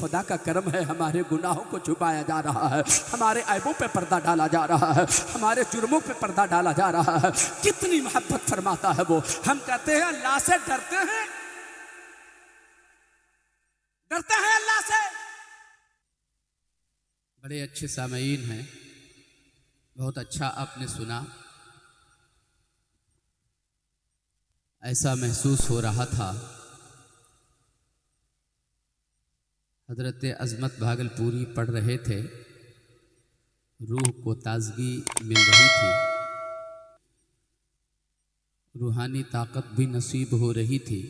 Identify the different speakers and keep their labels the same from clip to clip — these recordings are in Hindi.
Speaker 1: खुदा का करम है, हमारे गुनाहों को छुपाया जा रहा है, हमारे ऐबों पे पर्दा डाला जा रहा है, हमारे जुर्मों पे पर्दा डाला जा रहा है। कितनी मोहब्बत फरमाता है वो। हम कहते हैं अल्लाह से डरते हैं, डरते हैं अल्लाह से। बड़े अच्छे सामईन हैं, बहुत अच्छा आपने सुना। ऐसा महसूस हो रहा था हजरत अजमत भागलपुरी पढ़ रहे थे, रूह को ताजगी मिल रही थी, रूहानी ताकत भी नसीब हो रही थी।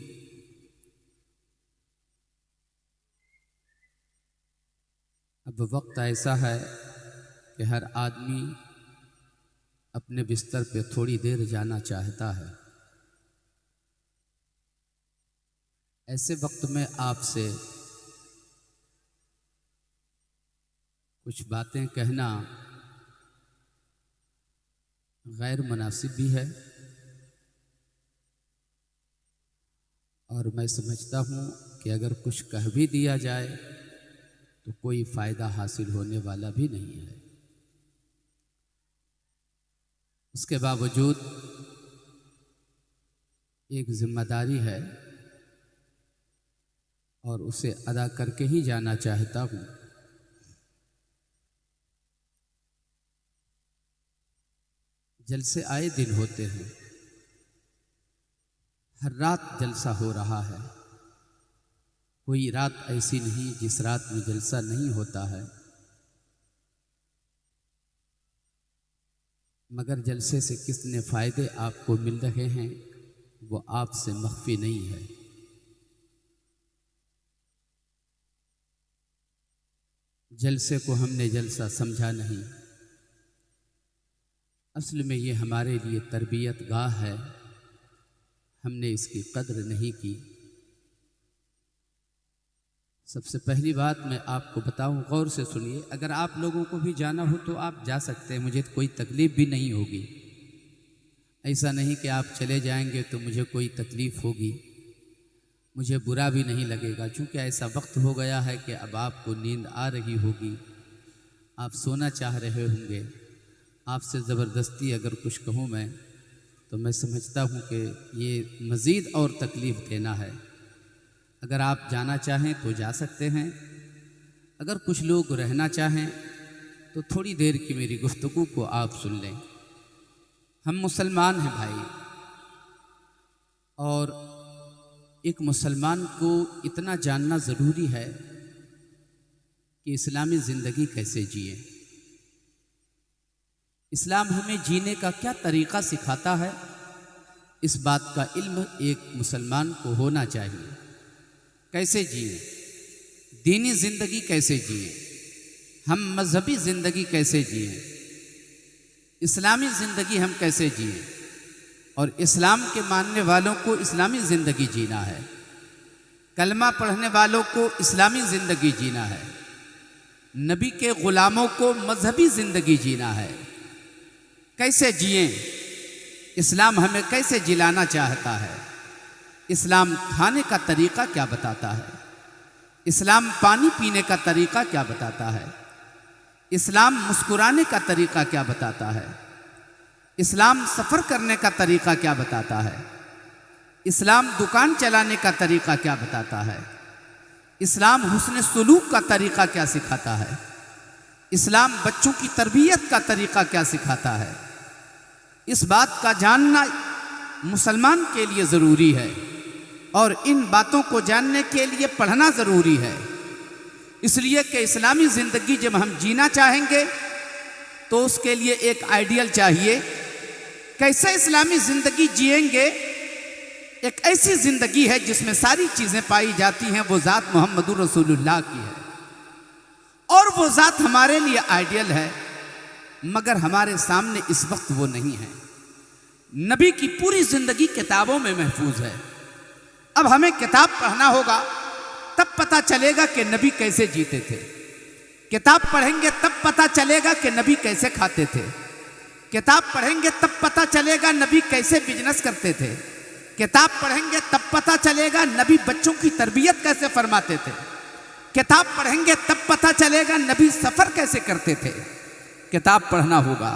Speaker 1: अब वक्त ऐसा है कि हर आदमी अपने बिस्तर पे थोड़ी देर जाना चाहता है। ऐसे वक्त में आपसे कुछ बातें कहना गैर मुनासिब भी है, और मैं समझता हूँ कि अगर कुछ कह भी दिया जाए तो कोई फ़ायदा हासिल होने वाला भी नहीं है। उसके बावजूद एक जिम्मेदारी है और उसे अदा करके ही जाना चाहता हूँ। जलसे आए दिन होते हैं, हर रात जलसा हो रहा है, कोई रात ऐसी नहीं जिस रात में जलसा नहीं होता है। मगर जलसे से कितने फ़ायदे आपको मिल रहे हैं वो आपसे मख्फी नहीं है। जलसे को हमने जलसा समझा नहीं, असल में ये हमारे लिए तरबियत गाह है, हमने इसकी कद्र नहीं की। सबसे पहली बात मैं आपको बताऊं, गौर से सुनिए। अगर आप लोगों को भी जाना हो तो आप जा सकते हैं, मुझे कोई तकलीफ़ भी नहीं होगी। ऐसा नहीं कि आप चले जाएंगे तो मुझे कोई तकलीफ़ होगी, मुझे बुरा भी नहीं लगेगा, क्योंकि ऐसा वक्त हो गया है कि अब आपको नींद आ रही होगी, आप सोना चाह रहे होंगे। आपसे ज़बरदस्ती अगर कुछ कहूँ मैं तो मैं समझता हूँ कि ये मज़ीद और तकलीफ़ देना है। अगर आप जाना चाहें तो जा सकते हैं, अगर कुछ लोग रहना चाहें तो थोड़ी देर की मेरी गुफ्तगू को आप सुन लें। हम मुसलमान हैं भाई, और एक मुसलमान को इतना जानना ज़रूरी है कि इस्लामी ज़िंदगी कैसे जिए। इस्लाम हमें जीने का क्या तरीक़ा सिखाता है, इस बात का इल्म एक मुसलमान को होना चाहिए। कैसे जिए, दीनी ज़िंदगी कैसे जिए, हम मजहबी ज़िंदगी कैसे जिए, इस्लामी ज़िंदगी हम कैसे जिए, और इस्लाम के मानने वालों को इस्लामी ज़िंदगी जीना है, कलमा पढ़ने वालों को इस्लामी ज़िंदगी जीना है, नबी के ग़ुलामों को मजहबी ज़िंदगी जीना है। कैसे जिए, इस्लाम हमें कैसे जिलाना चाहता है, इस्लाम खाने का तरीक़ा क्या बताता है, इस्लाम पानी पीने का तरीक़ा क्या बताता है, इस्लाम मुस्कुराने का तरीक़ा क्या बताता है, इस्लाम सफ़र करने का तरीक़ा क्या बताता है, इस्लाम दुकान चलाने का तरीक़ा क्या बताता है, इस्लाम हुस्न सुलूक का तरीक़ा क्या सिखाता है, इस्लाम बच्चों की तरबियत का तरीक़ा क्या सिखाता है। इस बात का जानना मुसलमान के लिए ज़रूरी है, और इन बातों को जानने के लिए पढ़ना ज़रूरी है। इसलिए कि इस्लामी ज़िंदगी जब हम जीना चाहेंगे तो उसके लिए एक आइडियल चाहिए। कैसे इस्लामी ज़िंदगी जिएंगे, एक ऐसी ज़िंदगी है जिसमें सारी चीज़ें पाई जाती हैं, वो ज़ात मोहम्मदुर रसूलुल्लाह की है, और वो ज़ात हमारे लिए आइडियल है, मगर हमारे सामने इस वक्त वो नहीं है। नबी की पूरी ज़िंदगी किताबों में महफूज है। अब हमें किताब पढ़ना होगा, तब पता चलेगा कि नबी कैसे जीते थे। किताब पढ़ेंगे तब पता चलेगा कि नबी कैसे खाते थे। किताब पढ़ेंगे तब पता चलेगा नबी कैसे बिजनेस करते थे। किताब पढ़ेंगे तब पता चलेगा नबी बच्चों की तरबियत कैसे फरमाते थे। किताब पढ़ेंगे तब पता चलेगा नबी सफ़र कैसे करते थे। किताब पढ़ना होगा।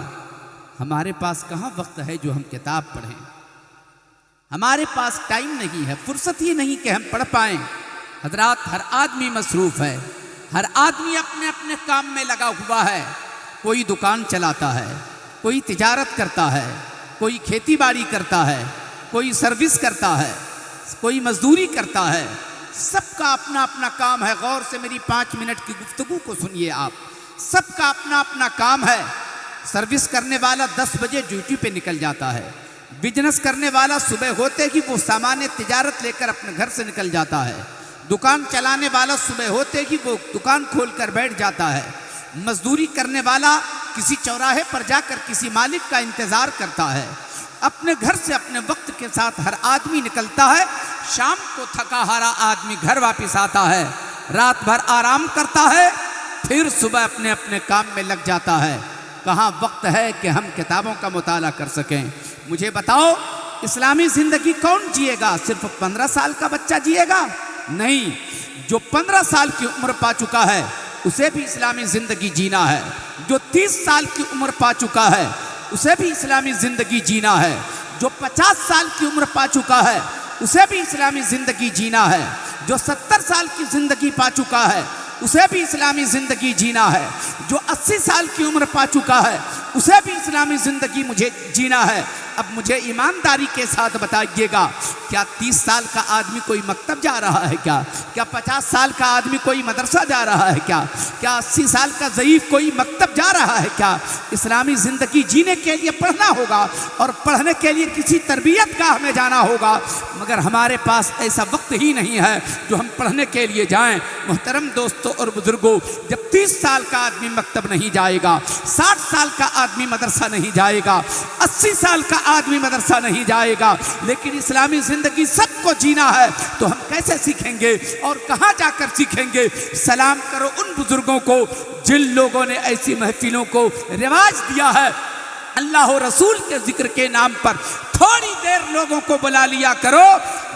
Speaker 1: हमारे पास कहाँ वक्त है जो हम किताब पढ़ें। हमारे पास टाइम नहीं है, फुर्सत ही नहीं कि हम पढ़ पाएं। हजरात, हर आदमी मसरूफ़ है, हर आदमी अपने अपने काम में लगा हुआ है। कोई दुकान चलाता है, कोई तिजारत करता है, कोई खेती बाड़ी करता है, कोई सर्विस करता है, कोई मजदूरी करता है। सबका अपना अपना काम है। गौर से मेरी 5 मिनट की गुफ्तगू को सुनिए आप। सबका अपना अपना काम है। सर्विस करने वाला 10 बजे ड्यूटी पे निकल जाता है। बिजनेस करने वाला सुबह होते ही वो सामान्य तिजारत लेकर अपने घर से निकल जाता है। दुकान चलाने वाला सुबह होते ही वो दुकान खोलकर बैठ जाता है। मजदूरी करने वाला किसी चौराहे पर जाकर किसी मालिक का इंतज़ार करता है। अपने घर से अपने वक्त के साथ हर आदमी निकलता है। शाम को थका हारा आदमी घर वापस आता है, रात भर आराम करता है, फिर सुबह अपने अपने काम में लग जाता है। कहाँ वक्त है कि हम किताबों का मुताला कर सकें। मुझे बताओ, इस्लामी ज़िंदगी कौन जिएगा? सिर्फ 15 साल का बच्चा जिएगा? नहीं, जो 15 साल की उम्र पा चुका है उसे भी इस्लामी ज़िंदगी जीना है। जो 30 साल की उम्र पा चुका है उसे भी इस्लामी ज़िंदगी जीना है। जो 50 साल की उम्र पा चुका है उसे भी इस्लामी ज़िंदगी जीना है। जो 70 साल की ज़िंदगी पा चुका है उसे भी इस्लामी ज़िंदगी जीना है। जो 80 साल की उम्र पा चुका है उसे भी इस्लामी ज़िंदगी मुझे जीना है। अब मुझे ईमानदारी के साथ बताइएगा, क्या 30 साल का आदमी कोई मकतब जा रहा है क्या? क्या 50 साल का आदमी कोई मदरसा जा रहा है क्या? क्या 80 साल का ज़ईफ़ कोई मकतब जा रहा है क्या? इस्लामी ज़िंदगी जीने के लिए पढ़ना होगा और पढ़ने के लिए किसी तरबियत गाह में जाना होगा। मगर हमारे पास ऐसा वक्त ही नहीं है जो हम पढ़ने के लिए जाएँ। मोहतरम दोस्तों और बुज़ुर्गों, जब 30 साल का आदमी मकतब नहीं जाएगा, 60 साल का आदमी मदरसा नहीं जाएगा, 80 साल का आदमी मदरसा नहीं जाएगा, लेकिन इस्लामी ज़िंदगी सबको जीना है, तो हम कैसे सीखेंगे और कहाँ जाकर सीखेंगे? सलाम करो उन बुजुर्गों को जिन लोगों ने ऐसी महफिलों को रिवाज दिया है। अल्लाह और रसूल के जिक्र के नाम पर थोड़ी देर लोगों को बुला लिया करो।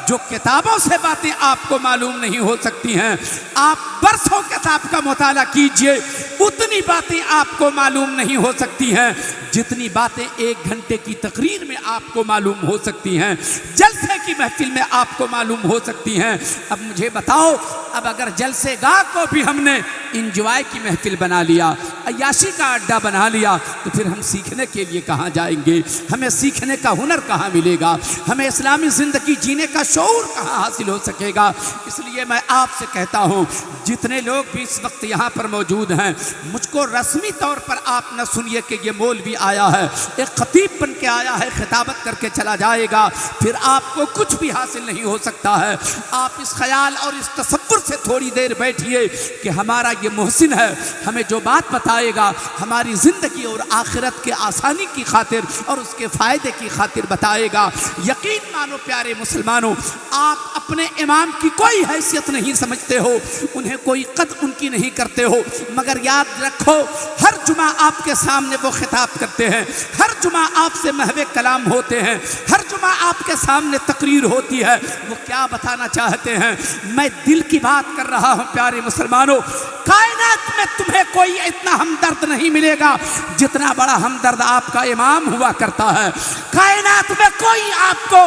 Speaker 1: जो किताबों से बातें आपको मालूम नहीं हो सकती हैं, आप बरसों किताब का मुताला कीजिए, उतनी बातें आपको मालूम नहीं हो सकती हैं जितनी बातें 1 घंटे की तकरीर में आपको मालूम हो सकती हैं, जलसे की महफिल में आपको मालूम हो सकती हैं। अब मुझे बताओ, अब अगर जलसेगाह को भी हमने इंजॉय की महफिल बना लिया, अय्याशी का अड्डा बना लिया, तो फिर हम सीखने के लिए कहाँ जाएंगे? हमें सीखने का हुनर कहाँ मिलेगा? हमें इस्लामी ज़िंदगी जीने का शऊर कहाँ हासिल हो सकेगा? इसलिए मैं आपसे कहता हूँ, जितने लोग भी इस वक्त यहाँ पर मौजूद हैं, मुझको रस्मी तौर पर आप न सुनिए कि ये मौलवी आया है, एक खतीब बन के आया है, खिताबत करके चला जाएगा, फिर आपको कुछ भी हासिल नहीं हो सकता है। आप इस ख्याल और इस तसव्वुर से थोड़ी देर बैठिए कि हमारा ये मोहसिन है, हमें जो बात बताएगा हमारी ज़िंदगी और आखिरत के आसानी की खातिर और उसके फ़ायदे की खातिर बताएगा। यकीन मानो प्यारे मुसलमानों, आप अपने इमाम की कोई हैसियत नहीं समझते हो, उन्हें कोई कद उनकी नहीं करते हो, मगर याद रखो, हर जुमा आपके सामने वो खिताब करते हैं, हर जुमा आपसे महवे कलाम होते हैं, हर जुमा आपके सामने तकरीर होती है। वो क्या बताना चाहते हैं? मैं दिल की बात कर रहा हूँ प्यारे मुसलमानों। कायनात में तुम्हें कोई इतना हमदर्द नहीं मिलेगा जितना बड़ा हमदर्द आपका इमाम हुआ करता है। कायनात में कोई आपको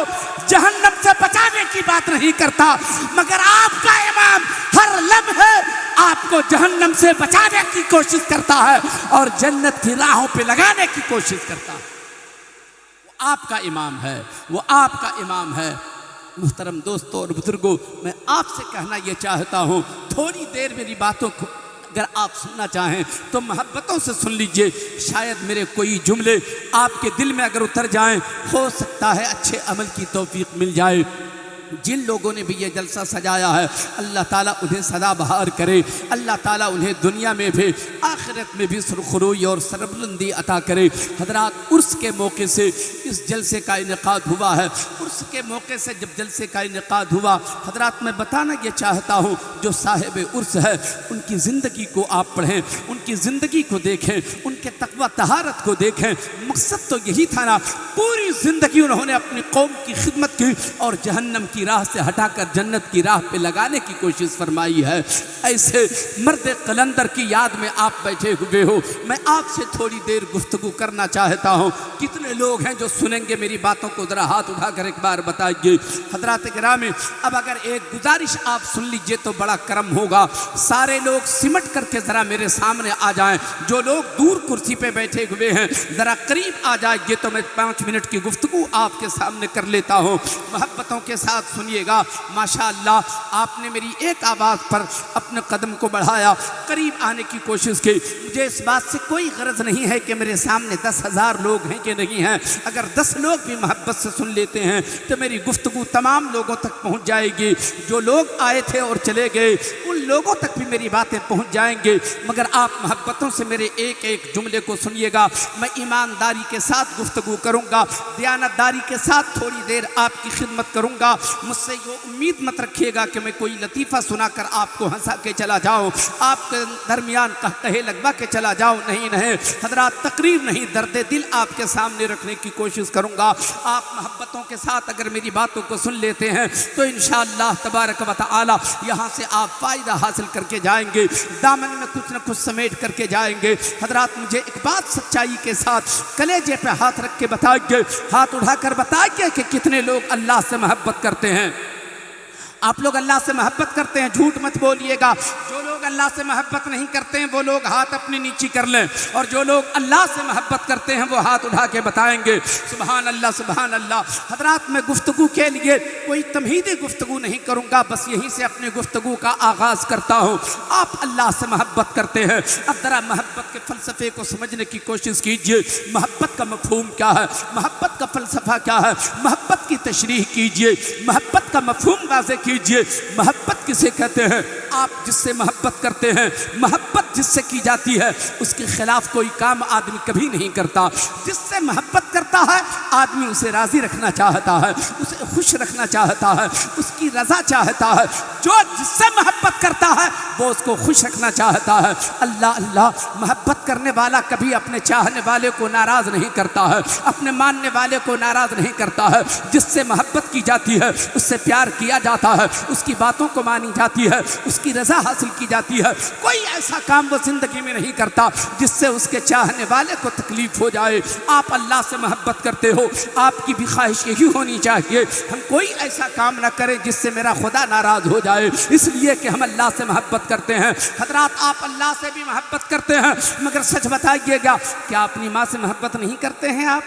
Speaker 1: जहन्नम से बचाने की बात नहीं करता, मगर आपका इमाम हर लम्हे आपको जहन्नम से बचाने की कोशिश करता है और जन्नत की राहों पे लगाने की कोशिश करता है। वो आपका इमाम है, वो आपका इमाम है। मुहतरम दोस्तों और बुजुर्गों, मैं आपसे कहना ये चाहता हूँ, थोड़ी देर मेरी बातों को अगर आप सुनना चाहें तो मोहब्बतों से सुन लीजिए। शायद मेरे कोई जुमले आपके दिल में अगर उतर जाएं, हो सकता है अच्छे अमल की तौफीक मिल जाए। जिन लोगों ने भी ये जलसा सजाया है, अल्लाह ताला उन्हें सदाबहार करे, अल्लाह ताला उन्हें दुनिया में भी आखिरत में भी सुरखरुई और सरबुलंदी अता करे। हजरात, उर्स के मौके से इस जलसे का इनेकाद हुआ है। उर्स के मौके से जब जलसे का इनेकाद हुआ, हजरात मैं बताना ये चाहता हूँ, जो साहिब उर्स है उनकी ज़िंदगी को आप पढ़ें, उनकी उनकी ज़िंदगी को देखें, उनके तकवा तहारत को देखें। मकसद तो यही था ना, पूरी ज़िंदगी उन्होंने अपनी कौम की खिदमत की और जहन्नम की राह से हटाकर जन्नत की राह पे लगाने की कोशिश फरमाई है। ऐसे मर्द कलंदर की याद में आप बैठे हुए हो। मैं आपसे थोड़ी देर गुफ्तगू करना चाहता हूँ। कितने लोग हैं जो सुनेंगे मेरी बातों को? ज़रा हाथ उठाकर एक बार बताइए। हज़रात गिरामी, अब अगर एक गुजारिश आप सुन लीजिए तो बड़ा करम होगा। सारे लोग सिमट करके ज़रा मेरे सामने आ जाएं। जो लोग दूर कुर्सी पे बैठे हुए हैं ज़रा करीब आ जाइए तो मैं 5 मिनट की गुफ्तगू आपके सामने कर लेता हूँ। मोहब्बतों के साथ सुनिएगा। माशाअल्लाह, आपने मेरी एक आवाज़ पर अपने कदम को बढ़ाया, करीब आने की कोशिश की। मुझे इस बात से कोई गरज नहीं है कि मेरे सामने 10,000 लोग हैं कि नहीं हैं। अगर 10 लोग भी मोहब्बत से सुन लेते हैं तो मेरी गुफ्तगू तमाम लोगों तक पहुंच जाएगी। जो लोग आए थे और चले गए उन लोगों तक भी मेरी बातें पहुंच जाएंगे। मगर आप मोहब्बतों से मेरे एक एक जुमले को सुनिएगा। मैं ईमानदारी के साथ गुफ्तगू करूंगा, दयानतदारी के साथ थोड़ी देर आपकी खिदमत करूंगा। मुझसे ये उम्मीद मत रखिएगा कि मैं कोई लतीफ़ा सुनाकर आपको हंसा के चला जाऊं, आपके दरमियान कहे लगवा के चला जाऊं। नहीं नहीं हज़रात, तकरीर नहीं, दर्द दिल आपके सामने रखने की कोशिश करूंगा। आप मोहब्बतों के साथ अगर मेरी बातों को सुन लेते हैं तो इंशाअल्लाह तबारक व तआला यहाँ से आप फ़ायदा हासिल करके जाएंगे, दामन में कुछ न कुछ समेट करके जाएंगे। हज़रात, मुझे एक बात सच्चाई के साथ कलेजे पे हाथ रख के बताइए, हाथ उठाकर बताइए कि कितने लोग अल्लाह से मोहब्बत करते हैं। आप लोग अल्लाह से मोहब्बत करते हैं? झूठ मत बोलिएगा। जो लोग अल्लाह से मोहब्बत नहीं करते हैं वो लोग हाथ अपनी नीची कर लें, और जो लोग अल्लाह से मोहब्बत करते हैं वो हाथ उठा के बताएंगे सुभान अल्लाह सुभान अल्लाह। हज़रात, मैं गुफ्तगू के लिए कोई तमहीदी गुफ्तगू नहीं करूँगा, बस यहीं से अपनी गुफ्तगू का आगाज़ करता हूँ। आप अल्लाह से मोहब्बत करते हैं, अब ज़रा मोहब्बत के फ़लसफ़े को समझने की कोशिश कीजिए। मोहब्बत का मफ़हूम क्या है, मोहब्बत का फ़लसफ़ा क्या है, मोहब्बत की तशरीह कीजिए, मोहब्बत का मफ़हूम वाज़े कीजिए। मोहब्बत किसे कहते हैं? आप जिससे मोहब्बत करते हैं, मोहब्बत जिससे की जाती है उसके खिलाफ कोई काम आदमी कभी नहीं करता। जिससे मोहब्बत करता है आदमी उसे राज़ी रखना चाहता है, उसे खुश रखना चाहता है, उसकी रज़ा चाहता है। जो जिससे मोहब्बत करता है वो उसको खुश रखना चाहता है। अल्लाह अल्लाह, मोहब्बत करने वाला कभी अपने चाहने वाले को नाराज़ नहीं करता है, अपने मानने वाले को नाराज़ नहीं करता है। जिससे मोहब्बत की जाती है उससे प्यार किया जाता है, उसकी बातों को मानी जाती है, उसकी रज़ा हासिल की जाती है। कोई ऐसा काम वो ज़िंदगी में नहीं करता जिससे उसके चाहने वाले को तकलीफ़ हो जाए। आप अल्लाह से मोहब्बत करते हो, आपकी भी ख्वाहिश यही होनी चाहिए हम कोई ऐसा काम ना करें जिससे मेरा खुदा नाराज़ हो जाए, इसलिए कि हम अल्लाह से मोहब्बत करते हैं। हज़रात, आप अल्लाह से भी मोहब्बत करते हैं, मगर सच बताइएगा क्या अपनी माँ से मोहब्बत नहीं करते हैं? आप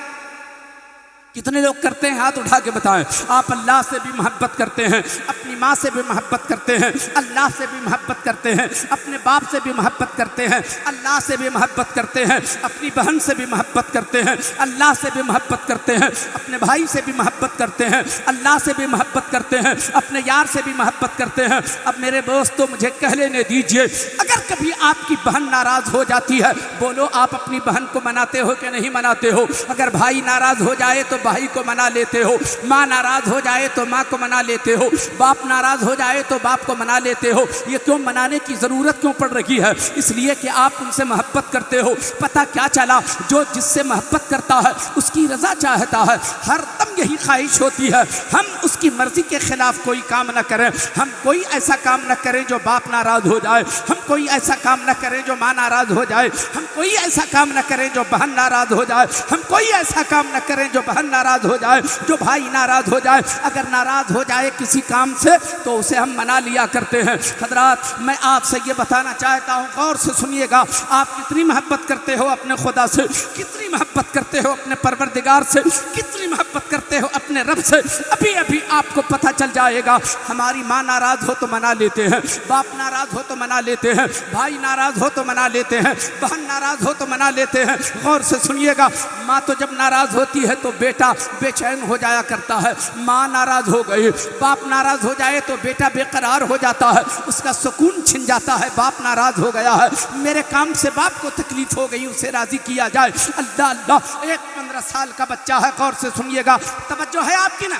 Speaker 1: कितने लोग करते हैं? हाथ उठा के बताएं। आप अल्लाह से भी मोहब्बत करते हैं, अपनी माँ से भी मोहब्बत करते हैं, अल्लाह से भी मोहब्बत करते हैं, अपने बाप से भी मोहब्बत करते हैं, अल्लाह से भी मोहब्बत करते हैं, अपनी बहन से भी मोहब्बत करते हैं, अल्लाह से भी मोहब्बत करते हैं, अपने भाई से भी मोहब्बत करते हैं, अल्लाह से भी मोहब्बत करते हैं, अपने यार से भी मोहब्बत करते हैं। अब मेरे दोस्तों, मुझे कह लेने दीजिए, अगर कभी आपकी बहन नाराज़ हो जाती है, बोलो आप अपनी बहन को मनाते हो कि नहीं मनाते हो? अगर भाई नाराज़ हो जाए तो भाई को मना लेते हो, माँ नाराज़ हो जाए तो माँ को मना लेते हो, बाप नाराज़ हो जाए तो बाप को मना लेते हो। ये क्यों मनाने की ज़रूरत क्यों पड़ रही है? इसलिए कि आप उनसे मोहब्बत करते हो। पता क्या चला, जो जिससे मोहब्बत करता है उसकी रज़ा चाहता है, हर दम यही ख्वाहिश होती है हम उसकी मर्ज़ी के ख़िलाफ़ कोई काम ना करें, हम कोई ऐसा काम ना करें जो बाप नाराज़ हो जाए, हम कोई ऐसा काम ना करें जो माँ नाराज़ हो जाए, हम कोई ऐसा काम ना करें जो बहन नाराज़ हो जाए, हम कोई ऐसा काम ना करें जो बहन नाराज़ हो जाए, जो भाई नाराज़ हो जाए। अगर नाराज़ हो जाए किसी काम से तो उसे हम मना लिया करते हैं। हज़रात, मैं आपसे ये बताना चाहता हूँ, गौर से सुनिएगा, आप कितनी मोहब्बत करते हो अपने खुदा से, कितनी मोहब्बत करते हो अपने परवरदिगार से, कितनी मोहब्बत करते हो अपने रब से, अभी अभी आपको पता चल जाएगा। हमारी माँ नाराज़ हो तो मना लेते हैं, बाप नाराज़ हो तो मना लेते हैं, भाई नाराज़ हो तो मना लेते हैं, बहन नाराज़ हो तो मना लेते हैं। गौर से सुनिएगा, माँ तो जब नाराज़ होती है तो बेटा बेचैन हो जाया करता है। माँ नाराज़ हो गई, बाप नाराज़ हो जाए तो बेटा बेकरार हो जाता है, उसका सुकून छिन जाता है। बाप नाराज़ हो गया है, मेरे काम से बाप को तकलीफ़ हो गई, उसे राज़ी किया जाए। अल्लाह अल्लाह, एक 15 साल का बच्चा है, गौर से सुनिएगा, तवज्जो है आपकी ना?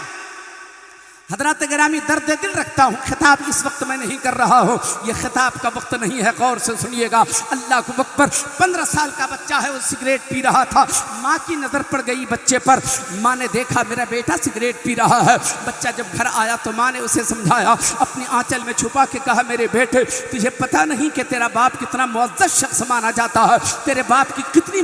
Speaker 1: हजरात गिरामी, दर्द दिल रखता हूँ, खिताब इस वक्त मैं नहीं कर रहा हूँ, ये खिताब का वक्त नहीं है, गौर से सुनिएगा। अल्लाह को अकबर। 15 साल का बच्चा है, वो सिगरेट पी रहा था। माँ की नज़र पड़ गई बच्चे पर। माँ ने देखा मेरा बेटा सिगरेट पी रहा है। बच्चा जब घर आया तो माँ ने उसे समझाया, अपनी आंचल में छुपा के कहा, मेरे बेटे तुझे पता नहीं कि तेरा बाप कितना मुअज़्ज़ज़ शख्स माना जाता है, तेरे बाप की कितनी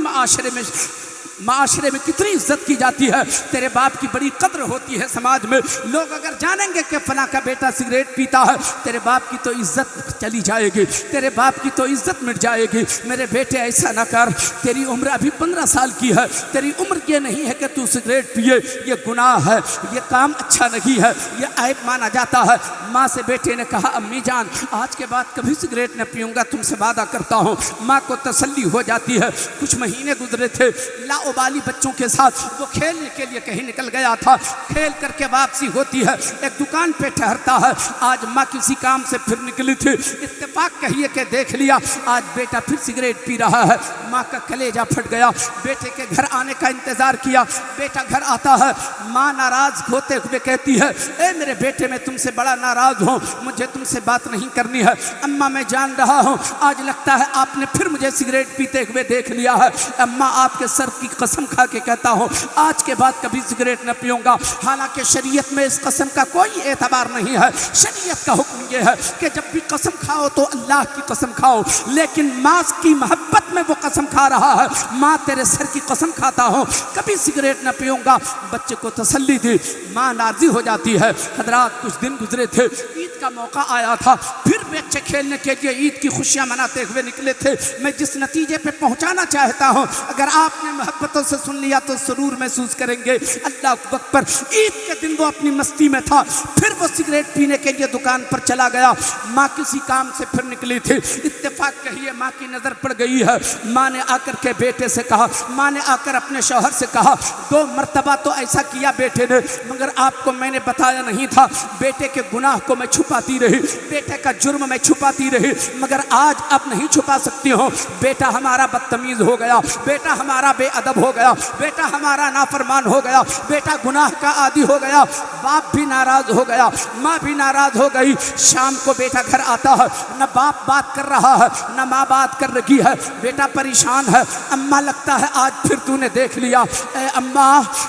Speaker 1: माशरे में कितनी इज्जत की जाती है, तेरे बाप की बड़ी कद्र होती है समाज में। लोग अगर जानेंगे कि फला का बेटा सिगरेट पीता है, तेरे बाप की तो इज्जत चली जाएगी, तेरे बाप की तो इज्जत मिट जाएगी। मेरे बेटे ऐसा ना कर, तेरी उम्र अभी 15 साल की है, तेरी उम्र ये नहीं है कि तू सिगरेट पिए, ये गुनाह है, ये काम अच्छा नहीं है, ये ऐब माना जाता है। माँ से बेटे ने कहा, अम्मी जान आज के बाद कभी सिगरेट न पीऊँगा, तुमसे वादा करता हूँ। माँ को तसल्ली हो जाती है। कुछ महीने गुजरे थे, लाओबाली बच्चों के साथ वो खेलने के लिए कहीं निकल गया था। खेल करके वापसी होती है, एक दुकान पे ठहरता है। आज माँ किसी काम से फिर निकली थी, इत्तेफाक कहिए कि देख लिया आज बेटा फिर सिगरेट पी रहा है। माँ का कलेजा फट गया। बेटे के घर आने का इंतजार किया, बेटा घर आता है। माँ नाराज होते हुए कहती है, ए मेरे बेटे मैं तुमसे बड़ा नाराज हूँ, मुझे तुमसे बात नहीं करनी है। अम्मा मैं जान रहा हूँ आज लगता है आपने फिर मुझे सिगरेट पीते हुए देख लिया है। अम्मा आपके सर की कसम खा के कहता हूँ आज के बाद कभी सिगरेट न पीऊँगा। हालांकि शरीयत में इस कसम का कोई एतबार नहीं है। शरीयत का हुक्म यह है कि जब भी कसम खाओ तो अल्लाह की कसम खाओ, लेकिन माँ की मोहब्बत में वो कसम खा रहा है, माँ तेरे सर की कसम खाता हूँ कभी सिगरेट न पीऊँगा। बच्चे को तसल्ली दी, माँ नाराज़ी हो जाती है। हजरात कुछ दिन गुजरे थे, ईद का मौका आया था, फिर बच्चे खेलने के लिए ईद की खुशियाँ मनाते हुए निकले थे। मैं जिस नतीजे पे पहुँचाना चाहता हूँ, अगर आपने मोहब्बतों से सुन लिया तो सुरूर महसूस करेंगे। अल्लाह अकबर। ईद के दिन वो अपनी मस्ती में था, फिर वो सिगरेट पीने के लिए दुकान पर चला गया। माँ किसी काम से फिर निकली थी, इत्तेफाक कहिए माँ की नज़र पड़ गई है। माँ ने आकर के बेटे से कहा, माँ ने आकर अपने शौहर से कहा, 2 मरतबा तो ऐसा किया बेटे ने, मगर आपको मैंने बताया नहीं था। बेटे के गुनाह को मैं छुपाती रही, बेटे का जुर्म मैं छुपाती रही, मगर आज अब नहीं छुपा सकती हूँ। बेटा हमारा बदतमीज़ हो गया, बेटा हमारा बेअदब हो गया, बेटा हमारा नाफरमान हो गया, बेटा गुनाह का आदी हो गया। बाप भी नाराज़ हो गया, माँ भी नाराज़ हो गई। शाम को बेटा घर आता है, न बाप बात कर रहा है न माँ बात कर रही है, बेटा परेशान है। अम्मा लगता है आज फिर तूने देख लिया। ए अम्मा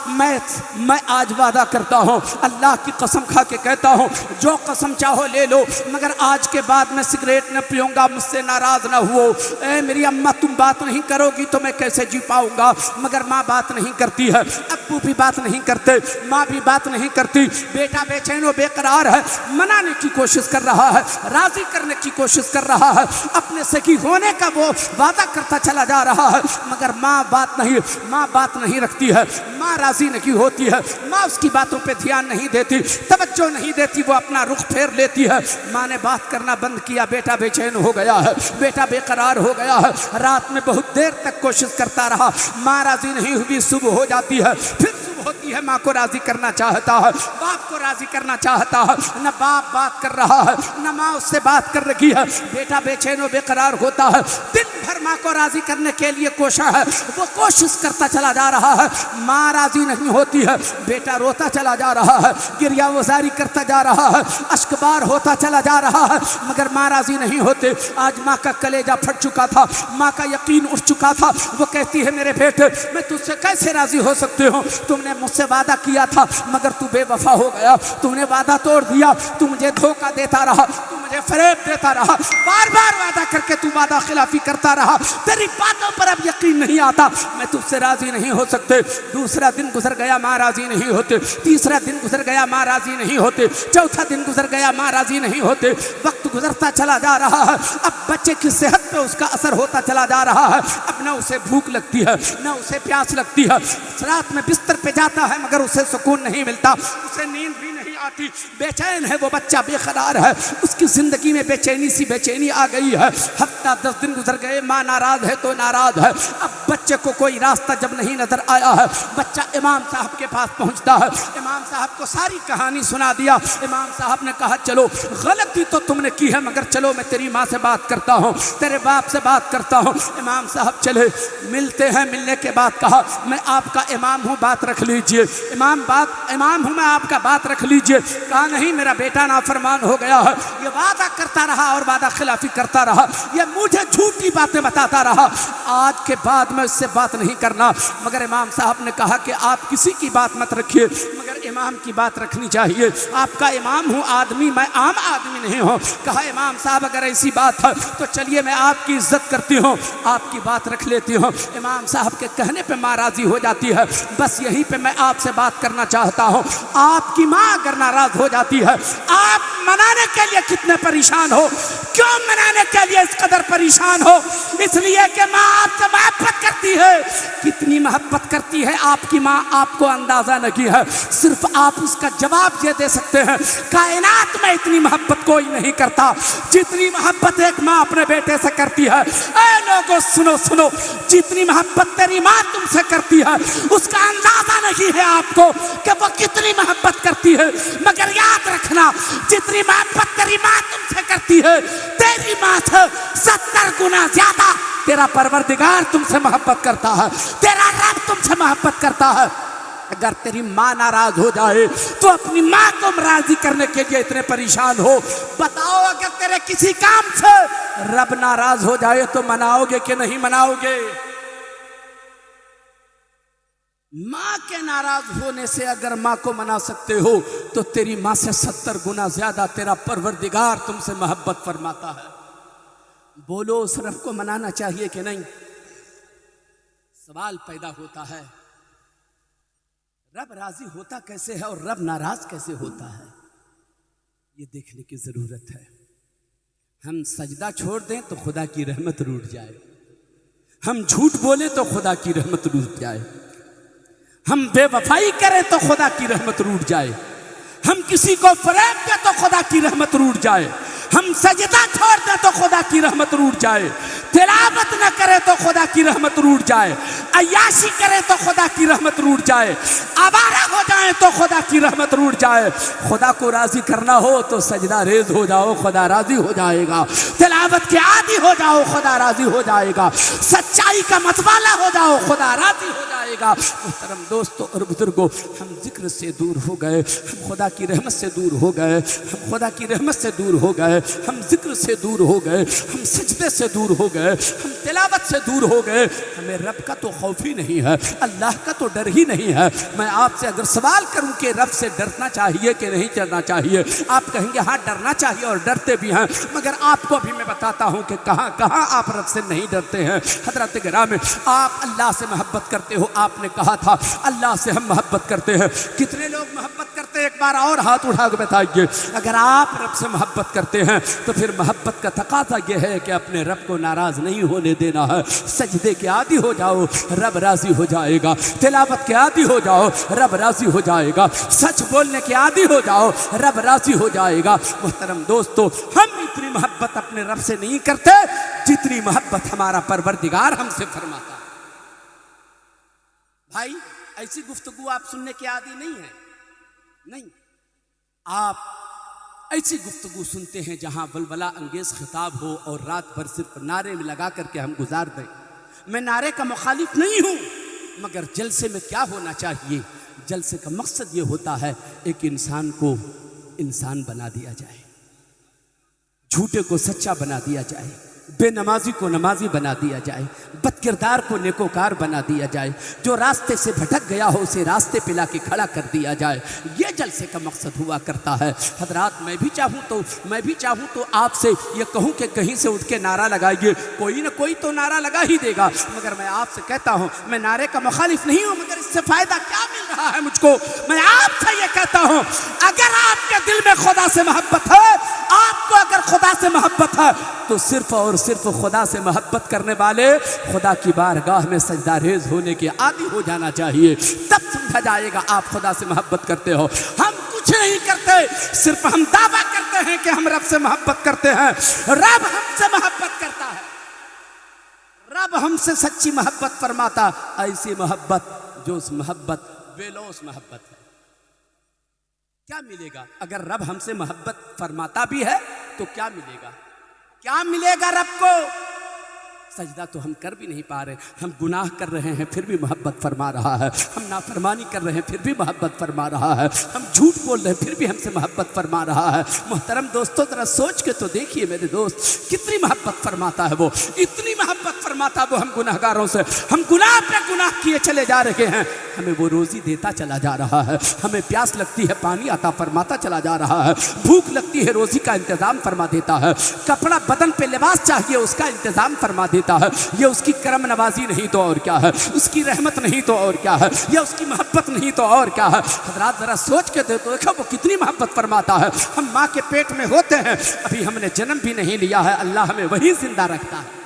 Speaker 1: मैं आज वादा करता हूँ, अल्लाह की कसम खा के कहता हूँ, जो कसम चाहो ले लो, मगर आज के बाद मैं सिगरेट न पीऊँगा, मुझसे नाराज़ ना हुओ। ए मेरी अम्मा तुम बात नहीं करोगी तो मैं कैसे जी पाऊँगा। मगर माँ बात नहीं करती है, अब्बू भी बात नहीं करते, माँ भी बात नहीं करती। बेटा बेचैन व बेकरार है, मनाने की कोशिश कर रहा है, राज़ी करने की कोशिश कर रहा है, अपने सखी होने का वो वादा करता चला जा रहा है, मगर माँ बात नहीं रखती है, माँ राज़ी नहीं होती है, माँ उसकी बातों पे ध्यान नहीं देती, तवज्जो नहीं देती, वो अपना रुख फेर लेती है। माँ ने बात करना बंद किया, बेटा बेचैन हो गया है, बेटा बेकरार हो गया है। रात में बहुत देर तक कोशिश करता रहा, माँ राज़ी नहीं हुई। सुबह हो जाती है, फिर होती है, माँ को राज़ी करना चाहता है, बाप को राज़ी करना चाहता है, न बाप बात कर रहा है न माँ उससे बात कर रही है। बेटा बेचैन व बेकरार होता है, दिन भर माँ को राज़ी करने के लिए कोशा है, वो कोशिश करता चला जा रहा है, माँ राज़ी नहीं होती है। बेटा रोता चला जा रहा है, गिरिया वज़ारी करता जा रहा है, अश्कबार होता चला जा रहा है, मगर माँ राज़ी नहीं होते। आज माँ का कलेजा फट चुका था, माँ का यकीन उठ चुका था। वो कहती है, मेरे बेटे मैं तुझसे कैसे राज़ी हो सकती हूँ, तुमने मुझसे वादा किया था मगर तू बेवफा हो गया, तूने वादा तोड़ दिया, तू मुझे धोखा देता रहा, तू मुझे फरेब देता रहा, बार बार वादा करके तू वादा खिलाफी करता रहा, तेरी बातों पर अब यकीन नहीं आता, मैं तुझसे राजी नहीं हो सकते। दूसरा दिन गुजर गया, माँ राजी नहीं होते। तीसरा दिन गुजर गया, माँ राजी नहीं होते। चौथा दिन गुजर गया, माँ राजी नहीं होते। वक्त गुजरता चला जा रहा है, अब बच्चे की सेहत पे उसका असर होता चला जा रहा है। अब न उसे भूख लगती है न उसे प्यास लगती है, रात में बिस्तर पे जाता है मगर उसे सुकून नहीं मिलता, उसे नींद भी नहीं आती। बेचैन है वो बच्चा, बेकरार है, उसकी जिंदगी में बेचैनी आ गई है। हफ्ता 10 दिन गुजर गए, माँ नाराज है तो नाराज है। अब बच्चे को कोई रास्ता जब नहीं नजर आया है, बच्चा इमाम साहब के पास पहुंचता है। इमाम साहब को सारी कहानी सुना दिया। इमाम साहब ने कहा, चलो गलती तो तुमने की है मगर चलो मैं तेरी माँ से बात करता हूँ, तेरे बाप से बात करता हूँ। इमाम साहब चले, मिलते हैं। मिलने के बाद कहा, मैं आपका इमाम हूँ, बात रख लीजिए। इमाम हूँ मैं, आपका बात रख लीजिए। चाहिए। कहा नहीं, मेरा बेटा नाफरमान हो गया है, ये वादा करता रहा और वादा खिलाफी करता रहा, ये मुझे झूठी बातें बताता रहा, आज के बाद मैं इससे बात नहीं करना। मगर इमाम साहब ने कहा कि आप किसी की बात मत रखिए, मगर इमाम की बात रखनी चाहिए। आपका इमाम हूँ आदमी, मैं आम आदमी नहीं हूँ। कहा इमाम साहब अगर ऐसी बात है तो चलिए मैं आपकी इज्जत करती हूँ, आपकी बात रख लेती हूँ। इमाम साहब के कहने पे माँ राजी हो जाती है। बस यहीं पे मैं आपसे बात करना चाहता हूँ, आपकी माँ अगर नाराज हो जाती है, आप मनाने के लिए कितने परेशान हो? क्यों मनाने के लिए इस कदर परेशान हो? इसलिए कि माँ आपसे मोहब्बत करती है। कितनी मोहब्बत करती है आपकी माँ, आपको अंदाजा नहीं है। सिर्फ आप उसका जवाब ये दे सकते हैं, कायनात में इतनी मोहब्बत कोई नहीं करता जितनी मोहब्बत एक माँ अपने बेटे से करती है। ऐ लोगों सुनो सुनो, जितनी मोहब्बत तेरी माँ तुमसे करती है उसका अंदाजा नहीं है आपको कि वो कितनी मोहब्बत करती है। मगर याद रखना, जितनी मोहब्बत तेरी माँ तुमसे करती है, तेरी माँ से 70 गुना ज्यादा तेरा परवरदिगार तुमसे मोहब्बत करता है, तेरा रब तुमसे मोहब्बत करता है। अगर तेरी माँ नाराज हो जाए तो अपनी माँ को राजी करने के लिए इतने परेशान हो। बताओ, अगर तेरे किसी काम से रब नाराज हो जाए तो मनाओगे कि नहीं मनाओगे? माँ के नाराज होने से अगर माँ को मना सकते हो तो तेरी माँ से 70 गुना ज्यादा तेरा परवरदिगार तुमसे मोहब्बत फरमाता है। बोलो, उस रब को मनाना चाहिए कि नहीं? सवाल पैदा होता है, रब राजी होता कैसे है और रब नाराज कैसे होता है, ये देखने की जरूरत है। हम सजदा छोड़ दें तो खुदा की रहमत रूठ जाए, हम झूठ बोले तो खुदा की रहमत रूठ जाए, हम बेवफाई करें तो खुदा की रहमत रूठ जाए, हम किसी को फरेब दें तो खुदा की रहमत रूठ जाए, हम सजदा छोड़ दें तो खुदा की रहमत रूठ जाए, तिलावत न करे तो खुदा की रहमत रूठ जाए, अय्याशी करे तो खुदा की रहमत रूठ जाए, आवारा हो जाए तो खुदा की रहमत रूठ जाए। खुदा को राजी करना हो तो सजदा रेज हो जाओ, खुदा राजी हो जाएगा। तिलावत के आदी हो जाओ, खुदा राजी हो जाएगा। सच्चाई का मतवाला हो जाओ, खुदा राजी हो जाएगा। मुहतरम दोस्तों और बुजुर्गों, हम जिक्र से दूर हो गए, हम खुदा की रहमत से दूर हो गए, हम खुदा की रहमत से दूर हो गए, हम जिक्र से दूर हो गए, हम सजदे से दूर हो गए, हम तिलावत से दूर हो गए। हमें रब का तो खौफ ही नहीं है, अल्लाह का तो डर ही नहीं है। मैं आपसे अगर सवाल करूं कि रब से डरना चाहिए कि नहीं डरना चाहिए, आप कहेंगे हाँ डरना चाहिए और डरते भी हैं। मगर आपको भी मैं बताता हूं कि कहां कहां आप रब से नहीं डरते हैं। हजरत गिरामी, आप अल्लाह से मोहब्बत करते हो, आपने कहा था अल्लाह से हम मोहब्बत करते हैं। कितने लोग मोहब्बत करते हैं? एक बार और हाथ उठा के बताइए। अगर आप रब से मोहब्बत करते हैं तो फिर मोहब्बत का तकाजा यह है कि अपने रब को नाराज नहीं होने देना है। सजदे के आदी हो जाओ, रब राजी हो जाएगा। तिलावत के आदी हो जाओ, रब राजी हो जाएगा। सच बोलने के आदी हो जाओ, रब राजी हो जाएगा। मुहतरम दोस्तों, हम इतनी मोहब्बत अपने रब से नहीं करते जितनी मोहब्बत हमारा परवरदिगार हमसे फरमाता है। भाई, ऐसी गुफ्तगू आप सुनने के आदी नहीं है, नहीं। आप ऐसी गुफ्तगू सुनते हैं जहां बलबला अंगेज खिताब हो और रात भर सिर्फ नारे में लगा करके हम गुजार दें। मैं नारे का मुखालिफ नहीं हूं, मगर जलसे में क्या होना चाहिए? जलसे का मकसद ये होता है एक इंसान को इंसान बना दिया जाए, झूठे को सच्चा बना दिया जाए, बेनमाजी को नमाजी बना दिया जाए, बदकिरदार को नेकोकार बना दिया जाए, जो रास्ते से भटक गया हो उसे रास्ते पे लाके खड़ा कर दिया जाए। ये जलसे का मकसद हुआ करता है। हजरात, मैं भी चाहूँ तो आपसे ये कहूँ कि कहीं से उठ के नारा लगाइए, कोई ना कोई तो नारा लगा ही देगा। मगर मैं आपसे कहता हूँ, मैं नारे का मुखालिफ नहीं हूँ, मगर इससे फायदा क्या मिल रहा है मुझको? मैं आपसे ये कहता हूँ, अगर आपके दिल में खुदा से मोहब्बत है, आपको अगर खुदा से मोहब्बत है, तो सिर्फ और सिर्फ खुदा से मोहब्बत करने वाले खुदा की बारगाह में सजदारेज होने के आदी हो जाना चाहिए। तब समझा जाएगा आप खुदा से मोहब्बत करते हो। हम कुछ नहीं करते, सिर्फ हम दावा करते हैं कि हम रब से मोहब्बत करते हैं। रब हमसे मोहब्बत करता है, रब हमसे सच्ची मोहब्बत फरमाता, ऐसी मोहब्बत जो उस मोहब्बत बेलौस मोहब्बत है। क्या मिलेगा अगर रब हमसे मोहब्बत फरमाता भी है तो क्या मिलेगा? क्या मिलेगा रब को?
Speaker 2: सजदा तो हम कर भी नहीं पा रहे, हम गुनाह कर रहे हैं फिर भी मोहब्बत फरमा रहा है, हम नाफरमानी कर रहे हैं फिर भी मोहब्बत फरमा रहा है, हम झूठ बोल रहे हैं फिर भी हमसे मोहब्बत फरमा रहा है। मोहतरम दोस्तों, जरा सोच के तो देखिए मेरे दोस्त, कितनी मोहब्बत फरमाता है वो, इतनी मोहब्बत फरमाता है वो हम गुनाहगारों से। हम गुनाह पे गुनाह किए चले जा रहे हैं, हमें वो रोज़ी देता चला जा रहा है, हमें प्यास लगती है पानी अता फरमाता चला जा रहा है, भूख लगती है रोज़ी का इंतज़ाम फरमा देता है, कपड़ा बदन पे लिबास चाहिए उसका इंतज़ाम फरमा देता है। ये उसकी करम नवाजी नहीं तो और क्या है, उसकी रहमत नहीं तो और क्या है, या उसकी मोहब्बत नहीं तो और क्या है। हज़रात ज़रा सोच के देखो वो कितनी मोहब्बत फरमाता है। हम माँ के पेट में होते हैं, अभी हमने जन्म भी नहीं लिया है, अल्लाह हमें वही जिंदा रखता है,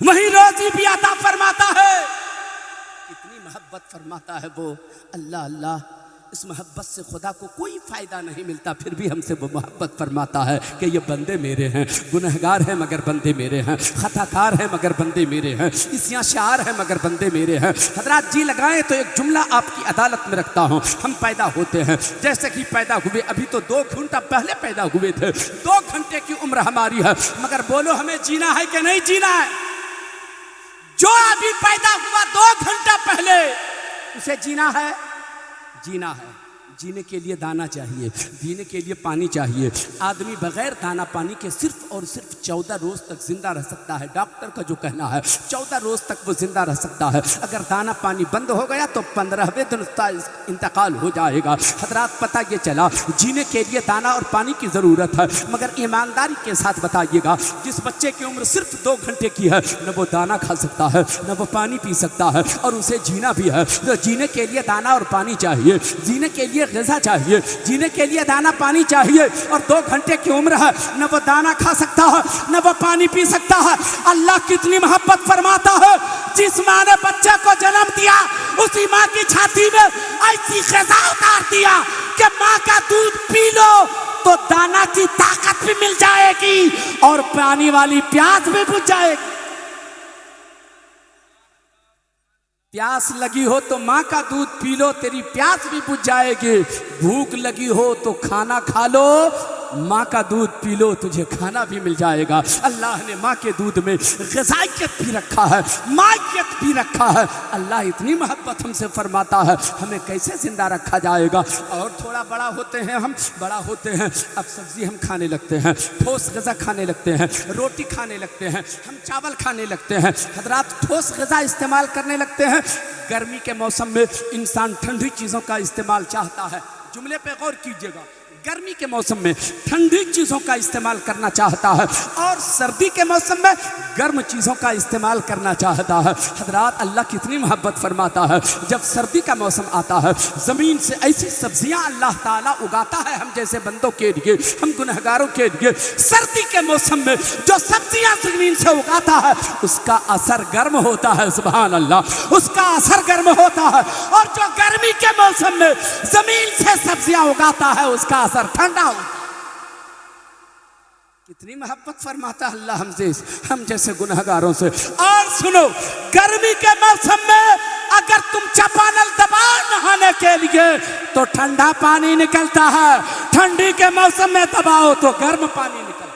Speaker 2: वही रोज़ी भी अता फरमाता है। कितनी मोहब्बत फरमाता है वो। अल्लाह अल्लाह, इस मोहब्बत से खुदा को कोई फ़ायदा नहीं मिलता, फिर भी हमसे वो मोहब्बत फरमाता है कि ये बंदे मेरे हैं, गुनहगार हैं मगर बंदे मेरे हैं, खताकार हैं मगर बंदे मेरे हैं, इसियां शार हैं मगर बंदे मेरे हैं। हज़रात जी लगाएं तो एक जुमला आपकी अदालत में रखता हूँ। हम पैदा होते हैं, जैसे कि पैदा हुए अभी तो 2 घंटा पहले पैदा हुए थे, 2 घंटे की उम्र हमारी है, मगर बोलो हमें जीना है कि नहीं जीना है? जो अभी पैदा हुआ 2 घंटा पहले, उसे जीना है? जीना है। जीने के लिए दाना चाहिए, जीने के लिए पानी चाहिए। आदमी बगैर दाना पानी के सिर्फ और सिर्फ 14 रोज़ तक जिंदा रह सकता है। डॉक्टर का जो कहना है 14 रोज़ तक वो जिंदा रह सकता है। अगर दाना पानी बंद हो गया तो 15वें दिन उसका इंतकाल हो जाएगा। हजरात पता ये चला जीने के लिए दाना और पानी की ज़रूरत है, मगर ईमानदारी के साथ बताइएगा, जिस बच्चे की उम्र सिर्फ 2 घंटे की है, न वो दाना खा सकता है, न वो पानी पी सकता है, और उसे जीना भी है। तो जीने के लिए दाना और पानी चाहिए, जीने के लिए ग़िज़ा चाहिए, जीने के लिए दाना पानी चाहिए, और 2 घंटे की उम्र है, न वो दाना खा सकता है, न वो पानी पी सकता है। अल्लाह कितनी मोहब्बत फरमाता है। जिस माँ ने बच्चे को जन्म दिया, उसी माँ की छाती में ऐसी ग़िज़ा उतार दिया कि माँ का दूध पी लो तो दाना की ताकत भी मिल जाएगी और पानी वाली प्यास भी बुझ जाएगी। प्यास लगी हो तो माँ का दूध पी लो, तेरी प्यास भी बुझ जाएगी। भूख लगी हो तो खाना खा लो, माँ का दूध पी लो, तुझे खाना भी मिल जाएगा। अल्लाह ने माँ के दूध में ग़िज़ाइयत भी रखा है, माइयत भी रखा है। अल्लाह इतनी मोहब्बत हमसे फरमाता है, हमें कैसे ज़िंदा रखा जाएगा। और थोड़ा बड़ा होते हैं, हम बड़ा होते हैं, अब सब्ज़ी हम खाने लगते हैं, ठोस ग़िज़ा खाने लगते हैं, रोटी खाने लगते हैं, हम चावल खाने लगते हैं। हज़रात ठोस ग़िज़ा इस्तेमाल करने लगते हैं। गर्मी के मौसम में इंसान ठंडी चीज़ों का इस्तेमाल चाहता है। जुमले पे गौर कीजिएगा, गर्मी के मौसम में ठंडी चीज़ों का इस्तेमाल करना चाहता है, और सर्दी के मौसम में गर्म चीज़ों का इस्तेमाल करना चाहता है। हज़रात अल्लाह कितनी मोहब्बत फरमाता है। जब सर्दी का मौसम आता है, ज़मीन से ऐसी सब्जियां अल्लाह ताला उगाता है हम जैसे बंदों के लिए, हम गुनहगारों के लिए। सर्दी के मौसम में जो सब्जियां ज़मीन से उगाता है, उसका असर गर्म होता है। सुभान अल्लाह, उसका असर गर्म होता है। और जो गर्मी के मौसम में ज़मीन से सब्जियां उगाता है, उसका असर ठंडा होता है। कितनी मोहब्बत फरमाता है अल्लाह हमसे, हम जैसे गुनहगारों से। और सुनो, गर्मी के मौसम में अगर तुम चापानल दबाओ नहाने के लिए तो ठंडा पानी निकलता है, ठंडी के मौसम में दबाओ तो गर्म पानी निकलता है।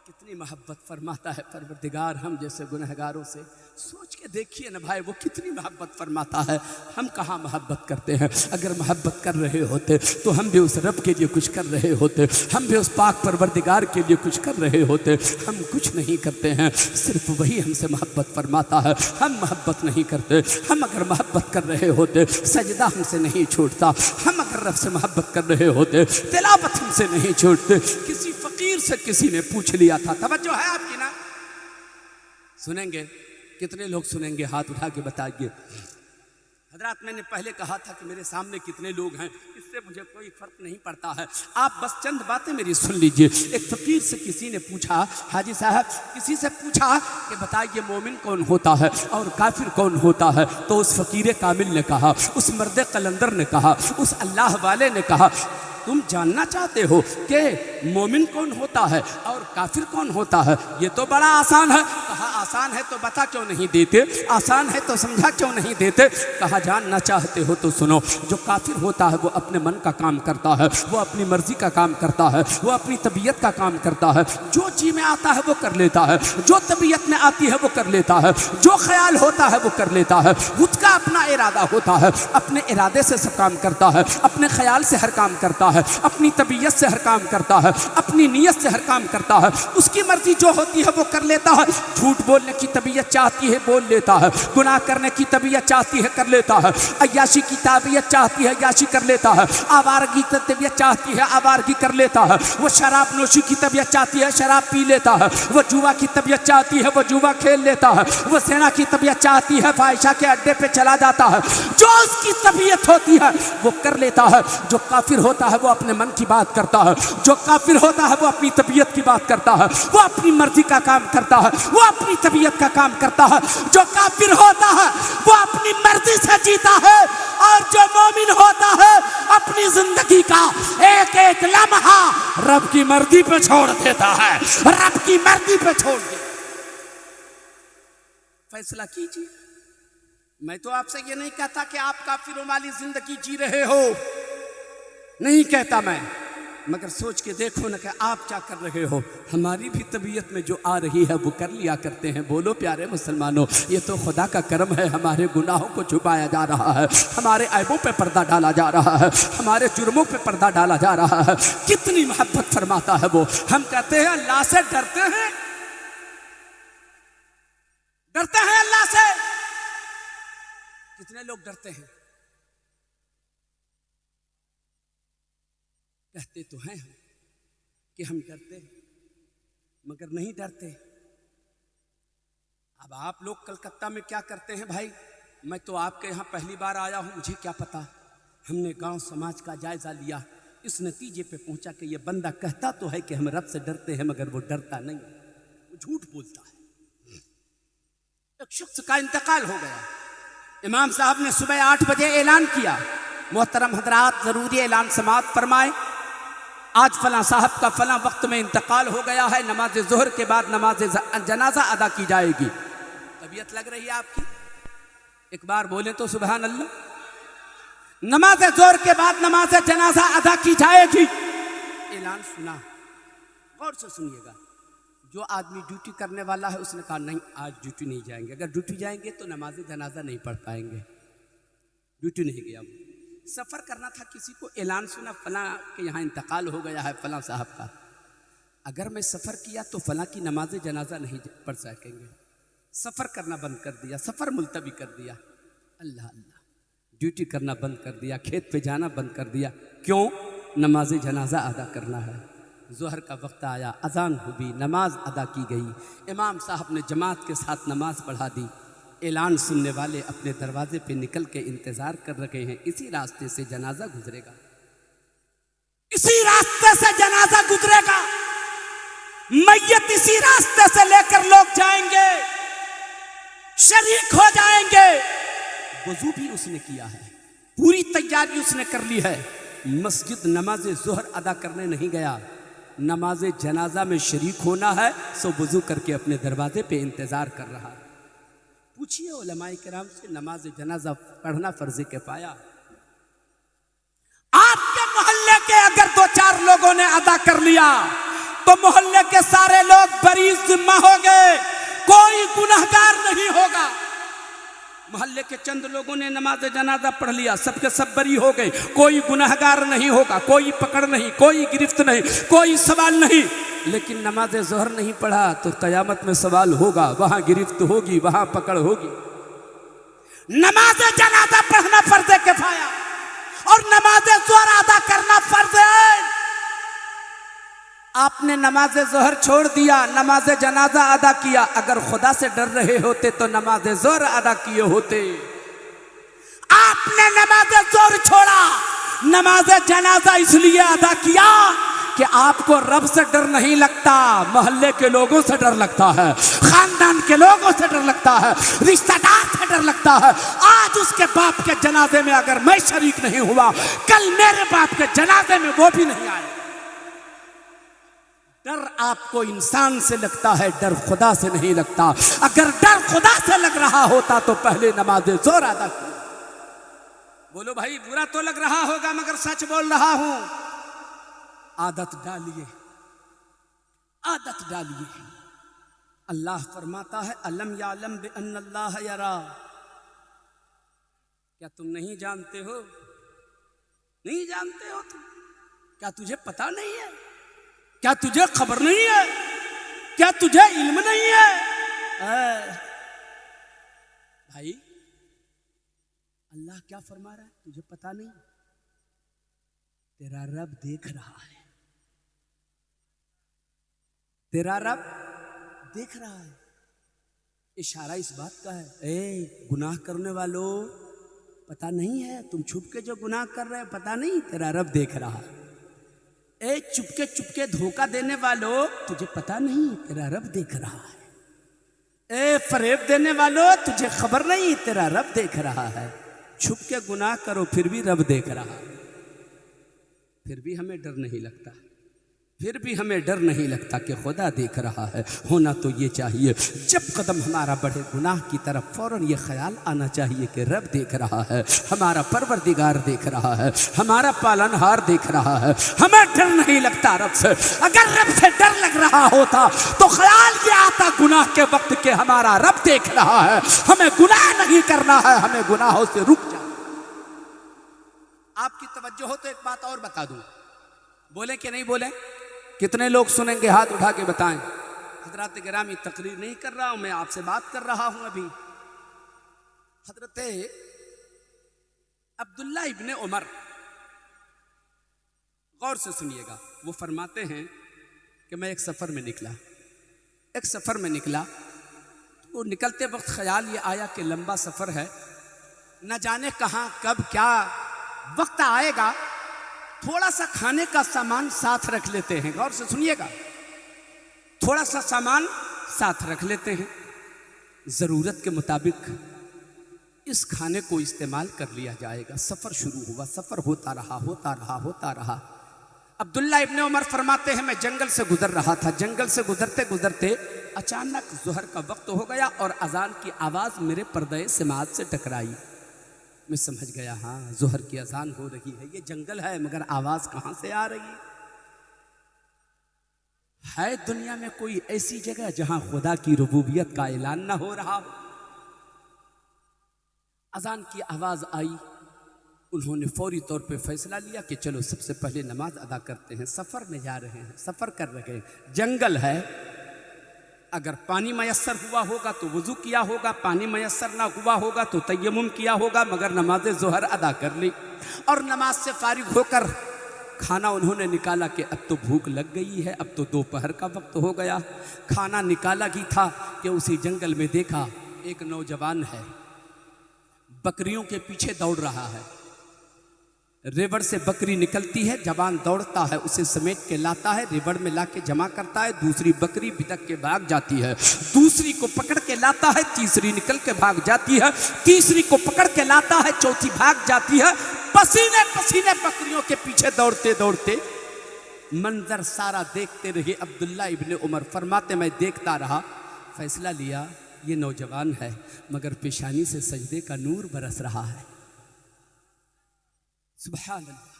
Speaker 2: कितनी मोहब्बत फरमाता है परवरदिगार हम जैसे गुनहगारों से। सोच के देखिए ना भाई, वो कितनी मोहब्बत फरमाता है। हम कहाँ मोहब्बत करते हैं? अगर मोहब्बत कर रहे होते तो हम भी उस रब के लिए कुछ कर रहे होते, हम भी उस पाक परवरदिगार के लिए कुछ कर रहे होते। हम कुछ नहीं करते हैं, सिर्फ वही हमसे मोहब्बत फरमाता है। हम मोहब्बत नहीं करते। हम अगर मोहब्बत कर रहे होते, सजदा हमसे नहीं छूटता। हम अगर रब से मोहब्बत कर रहे होते, तिलावत हमसे नहीं छूटते। किसी फ़कीर से किसी ने पूछ लिया था, तवज्जो है आपकी ना? सुनेंगे? कितने लोग सुनेंगे? हाथ उठा के बताइए। हजरात मैंने पहले कहा था कि मेरे सामने कितने लोग हैं, इससे मुझे कोई फर्क नहीं पड़ता है। आप बस चंद बातें मेरी सुन लीजिए। एक फ़कीर से किसी ने पूछा, हाजी साहब किसी से पूछा कि बताइए मोमिन कौन होता है और काफिर कौन होता है? तो उस फ़कीर कामिल ने कहा, उस मर्द कलंदर ने कहा, उस अल्लाह वाले ने कहा, तुम जानना चाहते हो कि मोमिन कौन होता है और काफिर कौन होता है? ये तो बड़ा आसान है। कहा आसान है तो बता क्यों नहीं देते, आसान है तो समझा क्यों नहीं देते। कहा जानना चाहते हो तो सुनो, जो काफिर होता है वो अपने मन का काम करता है, वो अपनी मर्जी का काम करता है, वो अपनी तबीयत का काम करता है, जो जी में आता है वो कर लेता है, जो तबीयत में आती है वो कर लेता है, जो ख्याल होता है वो कर लेता है। उसका अपना इरादा होता है, अपने इरादे से सब काम करता है, अपने ख्याल से हर काम करता है, अपनी तबीयत से हर काम करता है, अपनी नीयत से हर काम करता है। उसकी मर्जी जो होती है वो कर लेता है। झूठ बोलने की तबीयत चाहती है बोल लेता है, गुनाह करने की तबीयत चाहती है कर लेता है, अय्याशी की तबीयत चाहती है अय्याशी कर लेता है, आवारगी की तबीयत चाहती है आवारगी कर लेता है, वो शराब नोशी की तबीयत चाहती है शराब पी लेता है, वो जुआ की तबीयत चाहती है वो जुआ खेल लेता है, वो सेना की तबीयत चाहती है फाहिशा के अड्डे पे चला जाता है। जो उसकी तबीयत होती है वो कर लेता है। जो काफिर होता है वो अपने मन की बात करता है, जो काफिर होता है वो अपनी तबीयत की बात करता है, वो अपनी मर्जी का काम करता है, वो अपनी तबीयत का काम करता है। जो काफिर होता है वो अपनी मर्जी से जीता है, और जो मोमिन होता है अपनी जिंदगी का एक एक लम्हा रब की मर्जी पे छोड़ देता है, रब की मर्जी पे छोड़ दे। फैसला कीजिए। मैं तो आपसे ये नहीं कहता कि आप काफिरों वाली जिंदगी जी रहे हो, नहीं कहता मैं, मगर सोच के देखो ना कि आप क्या कर रहे हो। हमारी भी तबीयत में जो आ रही है वो कर लिया करते हैं। बोलो प्यारे मुसलमानों, ये तो खुदा का करम है, हमारे गुनाहों को छुपाया जा रहा है, हमारे ऐबों पे पर्दा डाला जा रहा है, हमारे जुर्मों पे पर्दा डाला जा रहा है। कितनी मोहब्बत फरमाता है वो। हम कहते हैं अल्लाह से डरते हैं, डरते हैं अल्लाह से। कितने लोग डरते हैं? कहते तो हैं हम कि हम डरते हैं, मगर नहीं डरते। अब आप लोग कलकत्ता में क्या करते हैं भाई? मैं तो आपके यहाँ पहली बार आया हूँ, मुझे क्या पता। हमने गांव समाज का जायजा लिया, इस नतीजे पे पहुंचा कि ये बंदा कहता तो है कि हम रब से डरते हैं, मगर वो डरता नहीं, वो झूठ बोलता है। एक शख्स का इंतकाल हो गया। इमाम साहब ने सुबह 8 बजे ऐलान किया, मोहतरम हजरात जरूरी ऐलान समाअत फरमाए, आज फला साहब का फला वक्त में इंतकाल हो गया है, नमाज जोहर के बाद नमाज जनाजा अदा की जाएगी। तबीयत लग रही है आपकी? एक बार बोले तो सुबहान अल्लाह। नमाज जोहर के बाद नमाज जनाजा अदा की जाएगी। ऐलान सुना, गौर से सुनिएगा। जो आदमी ड्यूटी करने वाला है उसने कहा नहीं आज ड्यूटी नहीं जाएंगे, अगर ड्यूटी जाएंगे तो नमाज जनाजा नहीं पढ़ पाएंगे। ड्यूटी नहीं गया। सफ़र करना था, किसी को ऐलान सुना फला के यहाँ इंतकाल हो गया है फला साहब का, अगर मैं सफ़र किया तो फला की नमाज जनाजा नहीं पढ़ सकेंगे। सफ़र करना बंद कर दिया, सफ़र मुलतवी कर दिया। अल्लाह अल्लाह, ड्यूटी करना बंद कर दिया, खेत पे जाना बंद कर दिया। क्यों? नमाज जनाजा अदा करना है। ज़ोहर का वक्त आया, अजान हुई, नमाज अदा की गई। इमाम साहब ने जमात के साथ नमाज पढ़ा दी। ऐलान सुनने वाले अपने दरवाजे पे निकल के इंतजार कर रहे हैं, इसी रास्ते से जनाजा गुजरेगा, इसी रास्ते से जनाजा गुजरेगा, मैयत इसी रास्ते से लेकर लोग जाएंगे, शरीक हो जाएंगे। वजू भी उसने किया है, पूरी तैयारी उसने कर ली है। मस्जिद नमाज ज़ोहर अदा करने नहीं गया, नमाज जनाजा में शरीक होना है, सो वजू करके अपने दरवाजे पे इंतजार कर रहा है। पूछिए उलमाए किराम से, नमाज जनाजा पढ़ना फर्ज किफाया। आपके मोहल्ले के अगर 2-4 लोगों ने अदा कर लिया तो मोहल्ले के सारे लोग बरी जिम्मा हो गए, कोई गुनहगार नहीं होगा। मोहल्ले के चंद लोगों ने नमाज जनाजा पढ़ लिया, सबके सब बरी हो गए, कोई गुनहगार नहीं होगा, कोई पकड़ नहीं, कोई गिरफ्त नहीं, कोई सवाल नहीं। लेकिन नमाज ज़ोहर नहीं पढ़ा तो क़यामत में सवाल होगा, वहां गिरफ्त होगी, वहां पकड़ होगी। नमाज जनाजा पढ़ना फर्ज किफाया और नमाज ज़ोहर अदा करना फर्ज है। आपने नमाज ज़ोहर छोड़ दिया, नमाज जनाजा अदा किया। अगर खुदा से डर रहे होते तो नमाज ज़ोहर अदा किए होते। आपने नमाज ज़ोहर छोड़ा, नमाज जनाजा इसलिए अदा किया कि आपको रब से डर नहीं लगता, मोहल्ले के लोगों से डर लगता है, खानदान के लोगों से डर लगता है, रिश्तेदार से डर लगता है। आज उसके बाप के जनाजे में अगर मैं शरीक नहीं हुआ, कल मेरे बाप के जनाजे में वो भी नहीं आए। डर आपको इंसान से लगता है, डर खुदा से नहीं लगता। अगर डर खुदा से लग रहा होता तो पहले नमाज ज़ोहर अदा की। बोलो भाई, बुरा तो लग रहा होगा मगर सच बोल रहा हूं। आदत डालिए, आदत डालिए। अल्लाह फरमाता है अलम यालम बिअन्नल्लाह यरा। क्या तुम नहीं जानते हो? नहीं जानते हो तुम? क्या तुझे पता नहीं है? क्या तुझे खबर नहीं है? क्या तुझे इल्म नहीं है? भाई, अल्लाह क्या फरमा रहा है? तुझे पता नहीं? तेरा रब देख रहा है, तेरा रब देख रहा है। इशारा इस बात का है, ए गुनाह करने वालों, पता नहीं है तुम छुप के जो गुनाह कर रहे हो? पता नहीं? तेरा रब देख रहा है। ए चुपके चुपके धोखा देने वालों, तुझे पता नहीं? तेरा रब देख रहा है। ए फरेब देने वालों, तुझे खबर नहीं? तेरा रब देख रहा है। छुप के गुनाह करो फिर भी रब देख रहा है। फिर भी हमें डर नहीं लगता, फिर भी हमें डर नहीं लगता कि खुदा देख रहा है। होना तो ये चाहिए, जब कदम हमारा बढ़े गुनाह की तरफ, फौरन ये ख्याल आना चाहिए कि रब देख रहा है, हमारा परवरदिगार देख रहा है, हमारा पालनहार देख रहा है। हमें डर नहीं लगता रब से। अगर रब से डर लग रहा होता तो ख्याल ये आता गुनाह के वक्त के हमारा रब देख रहा है, हमें गुनाह नहीं करना है, हमें गुनाहों से रुक जाना। आपकी तवज्जो हो तो एक बात और बता दूं, बोले कि नहीं बोले? कितने लोग सुनेंगे? हाथ उठा के बताएं। हजरत गिरामी, तकरीर नहीं कर रहा हूं मैं, आपसे बात कर रहा हूं। अभी हजरत अब्दुल्ला इब्ने उमर, गौर से सुनिएगा, वो फरमाते हैं कि मैं एक सफ़र में निकला, एक सफ़र में निकला तो निकलते वक्त ख्याल ये आया कि लंबा सफ़र है, न जाने कहाँ कब क्या वक्त आएगा, थोड़ा सा खाने का सामान साथ रख लेते हैं। गौर से सुनिएगा, थोड़ा सा सामान साथ रख लेते हैं, ज़रूरत के मुताबिक इस खाने को इस्तेमाल कर लिया जाएगा। सफ़र शुरू हुआ, सफ़र होता रहा, होता रहा, होता रहा। अब्दुल्ला इब्ने उमर फरमाते हैं मैं जंगल से गुजर रहा था, जंगल से गुजरते गुजरते अचानक ज़ोहर का वक्त हो गया और अजान की आवाज़ मेरे पर्दे समात से टकराई। मैं समझ गया, हाँ ज़ोहर की अजान हो रही है। ये जंगल है मगर आवाज़ कहाँ से आ रही है? दुनिया में कोई ऐसी जगह जहां खुदा की रुबूबियत का ऐलान ना हो रहा हो? अजान की आवाज़ आई, उन्होंने फौरी तौर पे फैसला लिया कि चलो सबसे पहले नमाज अदा करते हैं। सफ़र में जा रहे हैं, सफ़र कर रहे हैं, जंगल है, अगर पानी मयस्सर हुआ होगा तो वज़ू किया होगा, पानी मयस्सर ना हुआ होगा तो तयम्मुम किया होगा, मगर नमाज ज़ोहर अदा कर ली। और नमाज से फारिग होकर खाना उन्होंने निकाला कि अब तो भूख लग गई है, अब तो दोपहर का वक्त हो गया। खाना निकाला ही था कि उसी जंगल में देखा एक नौजवान है, बकरियों के पीछे दौड़ रहा है। रेवड़ से बकरी निकलती है, जवान दौड़ता है, उसे समेट के लाता है, रेवड़ में लाके जमा करता है, दूसरी बकरी बिदक के भाग जाती है, दूसरी को पकड़ के लाता है, तीसरी निकल के भाग जाती है, तीसरी को पकड़ के लाता है, चौथी भाग जाती है। पसीने पसीने बकरियों के पीछे दौड़ते दौड़ते मंजर सारा देखते रहे अब्दुल्ला इब्ने उमर। फरमाते मैं देखता रहा, फैसला लिया ये नौजवान है मगर पेशानी से सजदे का नूर बरस रहा है। सुभान अल्लाह।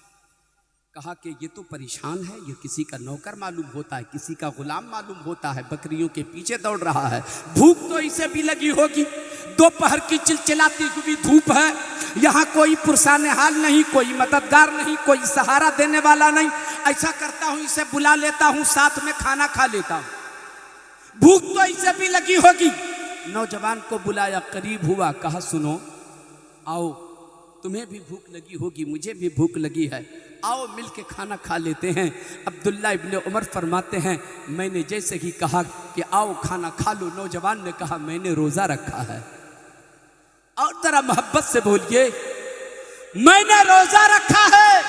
Speaker 2: कहा कि ये तो परेशान है, ये किसी का नौकर मालूम होता है, किसी का गुलाम मालूम होता है, बकरियों के पीछे दौड़ रहा है। भूख तो इसे भी लगी होगी, दोपहर की चिलचिलाती हुई धूप है, यहाँ कोई पुरसाने हाल नहीं, कोई मददगार नहीं, कोई सहारा देने वाला नहीं। ऐसा करता हूँ इसे बुला लेता हूँ, साथ में खाना खा लेता हूँ। भूख तो इसे भी लगी होगी। नौजवान को बुलाया, करीब हुआ, कहा सुनो आओ, तुम्हें भी भूख लगी होगी, मुझे भी भूख लगी है, आओ मिल के खाना खा लेते हैं। अब्दुल्ला इब्ने उमर फरमाते हैं मैंने जैसे ही कहा कि आओ खाना खा लो, नौजवान ने कहा मैंने रोज़ा रखा है। और जरा मोहब्बत से बोलिए, मैंने रोज़ा रखा है।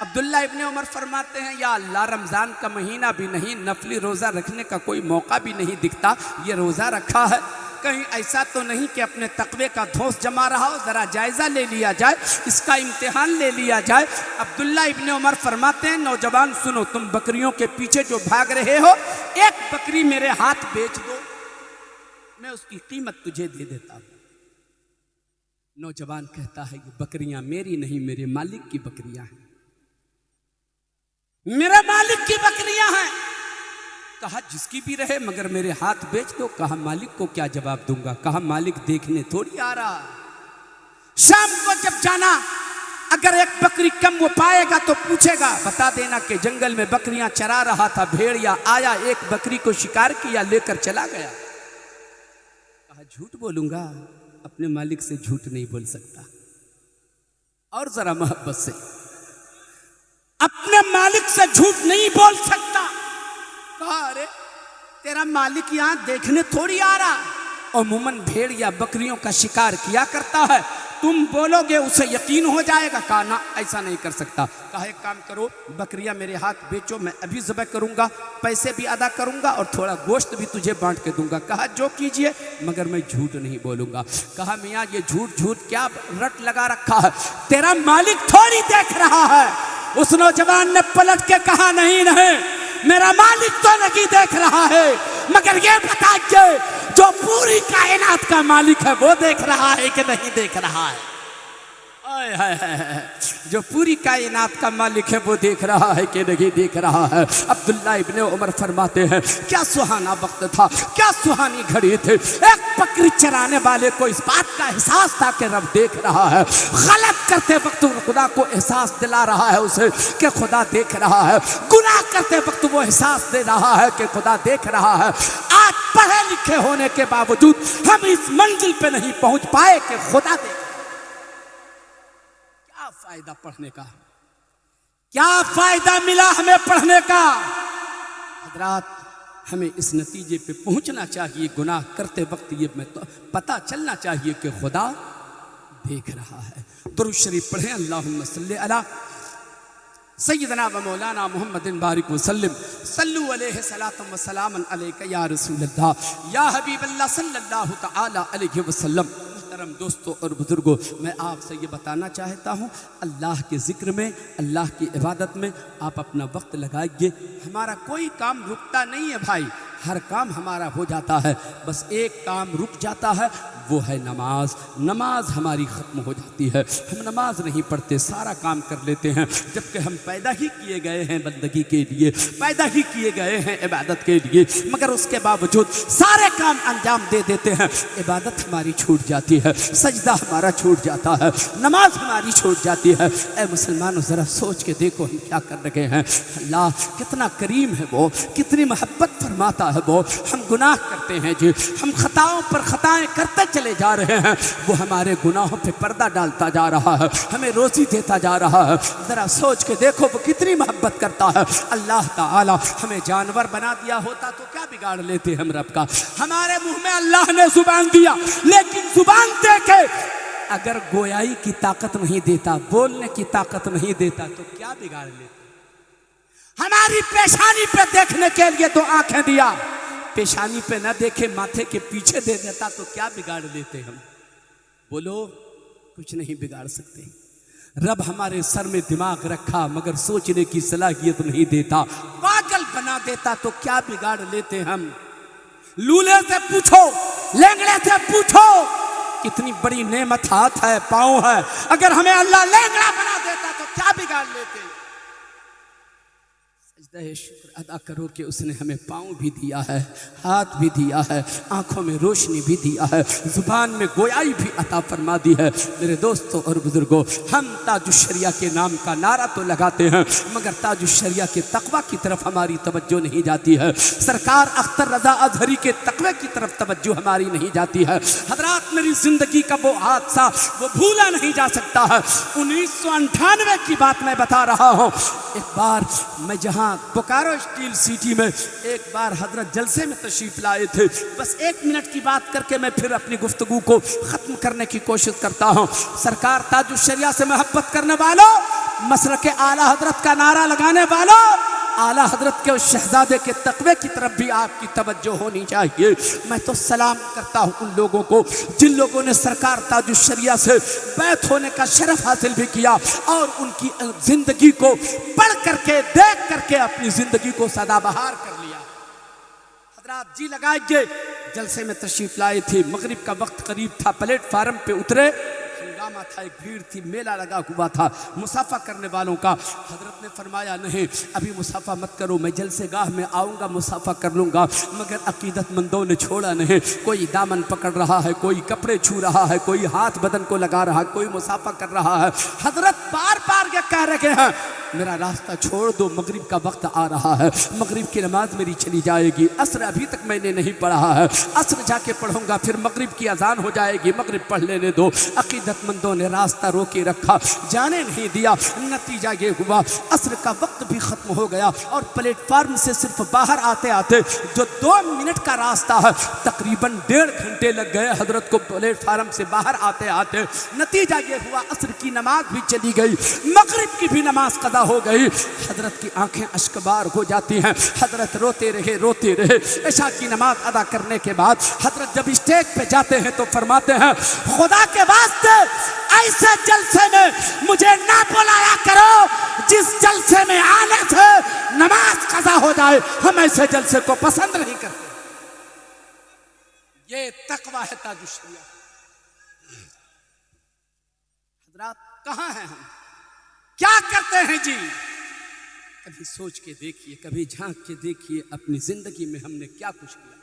Speaker 2: अब्दुल्ला इब्ने उमर फरमाते हैं या अल्लाह, रमज़ान का महीना भी नहीं, नफली रोज़ा रखने का कोई मौका भी नहीं दिखता, ये रोज़ा रखा है। कहीं ऐसा तो नहीं कि अपने तकवे का धौंस जमा रहा हो, ज़रा जायज़ा ले लिया जाए, इसका इम्तिहान ले लिया जाए। अब्दुल्ला इब्ने उमर फरमाते हैं, नौजवान सुनो, तुम बकरियों के पीछे जो भाग रहे हो, एक बकरी मेरे हाथ बेच दो, मैं उसकी कीमत तुझे दे देता हूं। नौजवान कहता है, ये बकरियां मेरी नहीं, मेरे मालिक की बकरियां हैं, मेरे मालिक की बकरियां हैं। कहा जिसकी भी रहे मगर मेरे हाथ बेच दो। कहा मालिक को क्या जवाब दूंगा, कहा मालिक देखने थोड़ी आ रहा। शाम को जब जाना, अगर एक बकरी कम वो पाएगा तो पूछेगा, बता देना कि जंगल में बकरियां चरा रहा था, भेड़िया आया, एक बकरी को शिकार किया, लेकर चला गया। कहा झूठ बोलूंगा, अपने मालिक से झूठ नहीं बोल सकता। और जरा मोहब्बत से, अपने मालिक से झूठ नहीं बोल सकता। कहा अरे तेरा मालिक यहां देखने थोड़ी आ रहा, अमूमन भेड़ या बकरियों का शिकार किया करता है, तुम बोलोगे उसे यकीन हो जाएगा। कहा ना, ऐसा नहीं कर सकता। कहा एक काम करो, बकरियां मेरे हाथ बेचो, मैं अभी ज़िबह करूंगा, पैसे भी अदा करूंगा और थोड़ा गोश्त भी तुझे बांट के दूंगा। कहा जो कीजिए, मगर मैं झूठ नहीं बोलूंगा। कहा मियाँ ये झूठ झूठ क्या रट लगा रखा है, तेरा मालिक थोड़ी देख रहा है। उस नौजवान ने पलट के कहा नहीं नहीं, मेरा मालिक तो नहीं देख रहा है, मगर ये बताइए जो पूरी कायनात का मालिक है वो देख रहा है कि नहीं देख रहा है। जो पूरी कायनात का मालिक है वो देख रहा है कि नहीं देख रहा है। अब्दुल्ला इब्ने उमर फरमाते हैं, क्या सुहाना वक्त था, क्या सुहानी घड़ी थी। एक बकरी चराने वाले को इस बात का एहसास था कि रब देख रहा है। गलत करते वक्त खुदा को एहसास दिला रहा है उसे कि खुदा देख रहा है। गुनाह करते वक्त वो एहसास दे रहा है कि खुदा देख रहा है। आज पढ़े लिखे होने के बावजूद हम इस मंजिल पे नहीं पहुंच पाए कि खुदा देख। क्या फायदा पढ़ने का, क्या फायदा मिला हमें पढ़ने का। हजरात, हमें इस नतीजे पे पहुंचना चाहिए, गुनाह करते वक्त ये तो पता चलना चाहिए कि खुदा देख रहा है। दुरूद शरीफ पढ़ें, अल्लाहुम्मा सल्ली अला सय्यदना व मौलाना मुहम्मदिन बारिक वसल्लम, सल्लु अलैहि सलातम व सलामन अलैका या रसूलल्लाह या हबीबल्लाह सल्लल्लाहु तआला अलैहि वसल्लम। मोहतरम दोस्तों और बुजुर्गों, मैं आपसे ये बताना चाहता हूँ, अल्लाह के ज़िक्र में, अल्लाह की इबादत में आप अपना वक्त लगाइए। हमारा कोई काम रुकता नहीं है भाई, हर काम हमारा हो जाता है, बस एक काम रुक जाता है, वो है नमाज। नमाज हमारी ख़त्म हो जाती है, हम नमाज नहीं पढ़ते, सारा काम कर लेते हैं, जबकि हम पैदा ही किए गए हैं बंदगी के लिए, पैदा ही किए गए हैं इबादत के लिए, मगर उसके बावजूद सारे काम अंजाम दे देते हैं। इबादत हमारी छूट जाती है, सजदा हमारा छूट जाता है, नमाज हमारी छूट जाती है। ऐ मुसलमानों, ज़रा सोच के देखो हम क्या कर रहे हैं। अल्लाह कितना करीम है, वो कितनी मोहब्बत फरमाता है। वो हम गुनाह करते हैं जी, हम खताओं पर खताएं करते चले जा रहे हैं, वो हमारे गुनाहों पे पर्दा डालता जा रहा है, हमें रोज़ी देता जा रहा है। ज़रा सोच के देखो वो कितनी मोहब्बत करता है। अल्लाह ताला हमें जानवर बना दिया होता तो क्या बिगाड़ लेते हम रब का। हमारे मुंह में अल्लाह ने जुबान दिया, लेकिन जुबान दे के अगर गोयाई की ताकत नहीं देता, बोलने की ताकत नहीं देता, तो क्या बिगाड़ लेते। हमारी पेशानी पे देखने के लिए तो आंखें दिया, पेशानी पे न देखे माथे के पीछे दे देता तो क्या बिगाड़ लेते हम। बोलो, कुछ नहीं बिगाड़ सकते। रब हमारे सर में दिमाग रखा मगर सोचने की सलाहियत नहीं देता, पागल बना देता तो क्या बिगाड़ लेते हम। लूले से पूछो, लेंगड़े से पूछो, कितनी बड़ी नेमत हाथ है, पाँव है, अगर हमें अल्लाह लेंगड़ा बना देता तो क्या बिगाड़ लेते। शुक्र अदा करो कि उसने हमें पाँव भी दिया है, हाथ भी दिया है, आँखों में रोशनी भी दिया है, जुबान में गोयाई भी अता फरमा दी है। मेरे दोस्तों और बुजुर्गों, हम ताजुश्शरिया के नाम का नारा तो लगाते हैं, मगर ताजुश्शरिया के तकवा की तरफ हमारी तवज्जो नहीं जाती है। सरकार अख्तर रजा अजहरी के तकवे की तरफ तवज्जो हमारी नहीं जाती है। हजरात, मेरी जिंदगी का वो हादसा वो भूला नहीं जा सकता है। 1998 की बात मैं बता रहा हूँ। एक बार मैं जहाँ बोकारो स्टील सिटी में एक बार हजरत जलसे में तशरीफ लाए थे, बस 1 मिनट की बात करके मैं फिर अपनी गुफ्तगू को ख़त्म करने की कोशिश करता हूँ। सरकार ताजुश्शरिया से मोहब्बत करने वालों, मसलक आला हजरत का नारा लगाने वालों, आला हजरत के उस शहजादे के तकवे की तरफ भी आपकी तवज्जो होनी चाहिए। मैं तो सलाम करता हूँ उन लोगों को जिन लोगों ने सरकार ताजुश शरिया से बैत होने का शरफ हासिल भी किया और उनकी जिंदगी को पढ़ करके देख करके अपनी जिंदगी को सदाबहार कर लिया। हजरात जी लगाइए, जलसे में तशरीफ लाए थे, मगरिब का वक्त करीब था, प्लेटफार्म पे उतरे, हंगामा था, एक भीड़ थी, मेला लगा हुआ था मुसाफा करने वालों का। हजरत ने फरमाया नहीं अभी मुसाफा मत करो, मैं जलसे गाह में आऊँगा मुसाफा कर लूँगा। मगर अकीदतमंदों ने छोड़ा नहीं, कोई दामन पकड़ रहा है, कोई कपड़े छू रहा है, कोई हाथ बदन को लगा रहा है, कोई मुसाफा कर रहा है। हजरत बार बार ये कह रहे हैं मेरा रास्ता छोड़ दो, मगरिब का वक्त आ रहा है, मगरिब की नमाज मेरी चली जाएगी, असर अभी तक मैंने नहीं पढ़ा है, असर जाके पढ़ूंगा, फिर मगरिब की अजान हो जाएगी, मगरिब पढ़ लेने दो। अकीदतमंदों ने रास्ता रोके रखा, जाने नहीं दिया। नतीजा ये हुआ असर का वक्त भी खत्म हो गया और प्लेटफार्म से सिर्फ बाहर आते आते जो 2 मिनट का रास्ता है तकरीबन 1.5 घंटे लग गए हजरत को प्लेटफार्म से बाहर आते आते। नतीजा ये हुआ असर की नमाज भी चली गई, मगरिब की भी नमाज कदा हो गई। हजरत की आंखें अश्कबार हो जाती हैं, हजरत रोते रहे। इशा की नमाज अदा करने के बाद हजरत जब स्टेज पे जाते हैं तो फरमाते हैं खुदा के वास्ते ऐसे जलसे में मुझे ना बुलाया करो जिस जलसे में आने से नमाज कज़ा हो जाए, हम ऐसे जलसे को पसंद नहीं करते। ये तकवा है ताजुश शरिया। हजरात कहाँ हैं हम, क्या करते हैं जी? कभी सोच के देखिए, कभी झांक के देखिए अपनी जिंदगी में हमने क्या कुछ किया,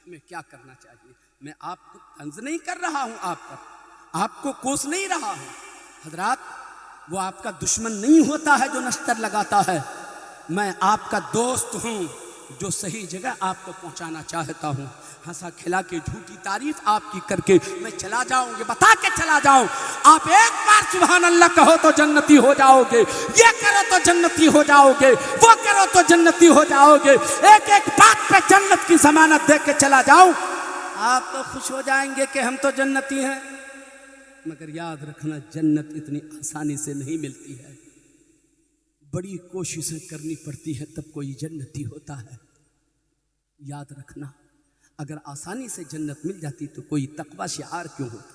Speaker 2: हमें क्या करना चाहिए। मैं आपको तंज नहीं कर रहा हूं, आप पर आपको कोस नहीं रहा हूं। हजरात वो आपका दुश्मन नहीं होता है जो नश्तर लगाता है, मैं आपका दोस्त हूं जो सही जगह आपको पहुंचाना चाहता हूं। हंसा खिला के झूठी तारीफ आपकी करके मैं चला जाऊं, ये बता के चला जाऊं आप एक बार सुभान अल्लाह कहो तो जन्नती हो जाओगे, ये करो तो जन्नती हो जाओगे, वो करो तो जन्नती हो जाओगे। एक एक बात पे जन्नत की जमानत दे के चला जाऊं, आप तो खुश हो जाएंगे कि हम तो जन्नती हैं। मगर याद रखना जन्नत इतनी आसानी से नहीं मिलती है, बड़ी कोशिशें करनी पड़ती है तब कोई जन्नती होता है। याद रखना अगर आसानी से जन्नत मिल जाती तो कोई तकवा शिआर क्यों होता,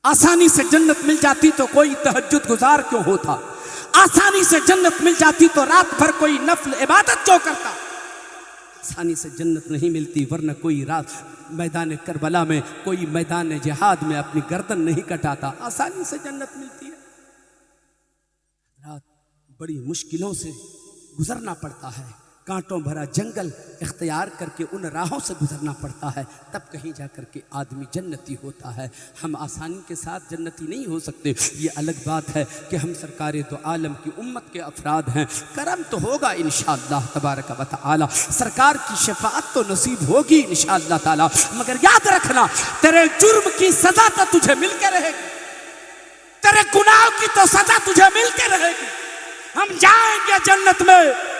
Speaker 2: आसानी से जन्नत मिल जाती तो कोई तहज्जुद गुजार क्यों होता, आसानी से जन्नत मिल जाती तो रात भर कोई नफल इबादत क्यों करता। आसानी से जन्नत नहीं मिलती वरना कोई रात मैदान करबला में, कोई मैदान जिहाद में अपनी गर्दन नहीं कटाता। आसानी से जन्नत मिलती है, रात बड़ी मुश्किलों से गुजरना पड़ता है, कांटों भरा जंगल इख्तियार करके उन राहों से गुजरना पड़ता है, तब कहीं जा कर के आदमी जन्नती होता है। हम आसानी के साथ जन्नती नहीं हो सकते। ये अलग बात है कि हम सरकार दो आलम की उम्मत के अफराद हैं, करम तो होगा इंशाअल्लाह तबारक व तआला, सरकार की शफाअत तो नसीब होगी इंशाअल्लाह ताला। मगर याद रखना तेरे जुर्म की सजा तो तुझे मिल के रहेगी, तेरे गुनाह की तो सजा तुझे मिल के रहेगी। हम जाएंगे जन्नत में,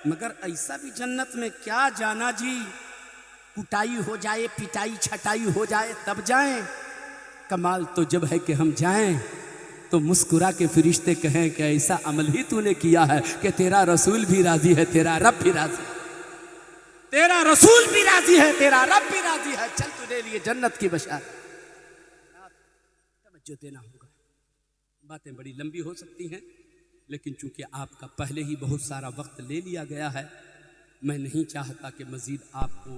Speaker 2: मगर ऐसा भी जन्नत में क्या जाना जी, कुटाई हो जाए, पिटाई छटाई हो जाए तब जाएं। कमाल तो जब है कि हम जाएं तो मुस्कुरा के फरिश्ते कहें कि ऐसा अमल ही तूने किया है कि तेरा रसूल भी राजी है, तेरा रब भी राजी है, तेरा रसूल भी राजी है, तेरा रब भी राजी है, चल तुझे लिए जन्नत की बशारत। तवज्जो देना होगा, बातें बड़ी लंबी हो सकती हैं लेकिन चूंकि आपका पहले ही बहुत सारा वक्त ले लिया गया है, मैं नहीं चाहता कि मज़ीद आपको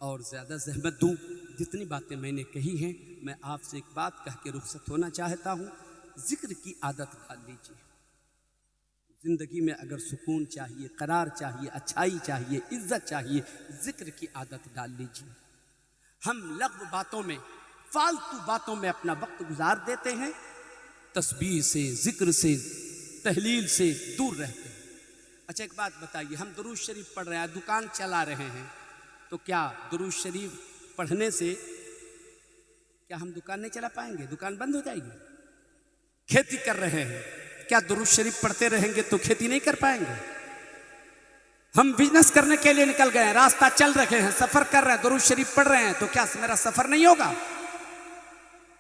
Speaker 2: और ज़्यादा ज़हमत दूं। जितनी बातें मैंने कही हैं मैं आपसे एक बात कह के रुखसत होना चाहता हूं, ज़िक्र की आदत डाल लीजिए। ज़िंदगी में अगर सुकून चाहिए, करार चाहिए, अच्छाई चाहिए, इज़्ज़त चाहिए, ज़िक्र की आदत डाल लीजिए। हम लग़्व बातों में, फालतू बातों में अपना वक्त गुजार देते हैं, तस्बीह से, ज़िक्र से, तहलील से दूर रहते हैं। अच्छा एक बात बताइए, हम दुरूद शरीफ पढ़ रहे हैं, दुकान चला रहे हैं, तो क्या दुरूद शरीफ पढ़ने से क्या हम दुकान नहीं चला पाएंगे? दुकान बंद हो जाएगी। खेती कर रहे हैं, क्या दुरूद शरीफ पढ़ते रहेंगे तो खेती नहीं कर पाएंगे? हम बिजनेस करने के लिए निकल गए हैं, रास्ता चल रहे हैं, सफर कर रहे हैं, दुरूद शरीफ पढ़ रहे हैं, तो क्या मेरा सफर नहीं होगा?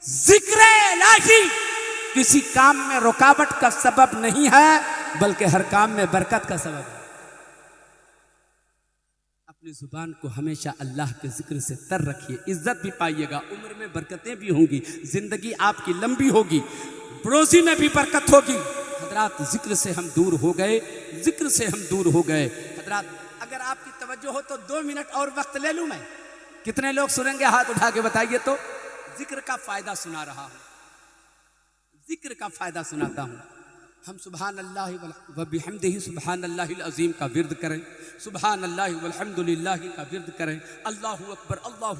Speaker 2: जिक्र इलाही किसी काम में रुकावट का सबब नहीं है, बल्कि हर काम में बरकत का सबब है। अपनी जुबान को हमेशा अल्लाह के जिक्र से तर रखिए, इज्जत भी पाइएगा, उम्र में बरकतें भी होंगी, जिंदगी आपकी लंबी होगी, रोजी में भी बरकत होगी। हजरात जिक्र से हम दूर हो गए, जिक्र से हम दूर हो गए। हजरात अगर आपकी तवज्जो हो तो 2 मिनट और वक्त ले लूं मैं। कितने लोग सुनेंगे हाथ उठा के बताइए तो। जिक्र का फायदा सुना रहा हूं, जिक्र का फायदा सुनाता हूं। हम सुभान अल्लाह व बिहम्दिही सुभान अल्लाहिल अज़ीम का विर्द करें, सुभान अल्लाह वल्हम्दुलिल्लाह का विर्द करें, अल्लाहु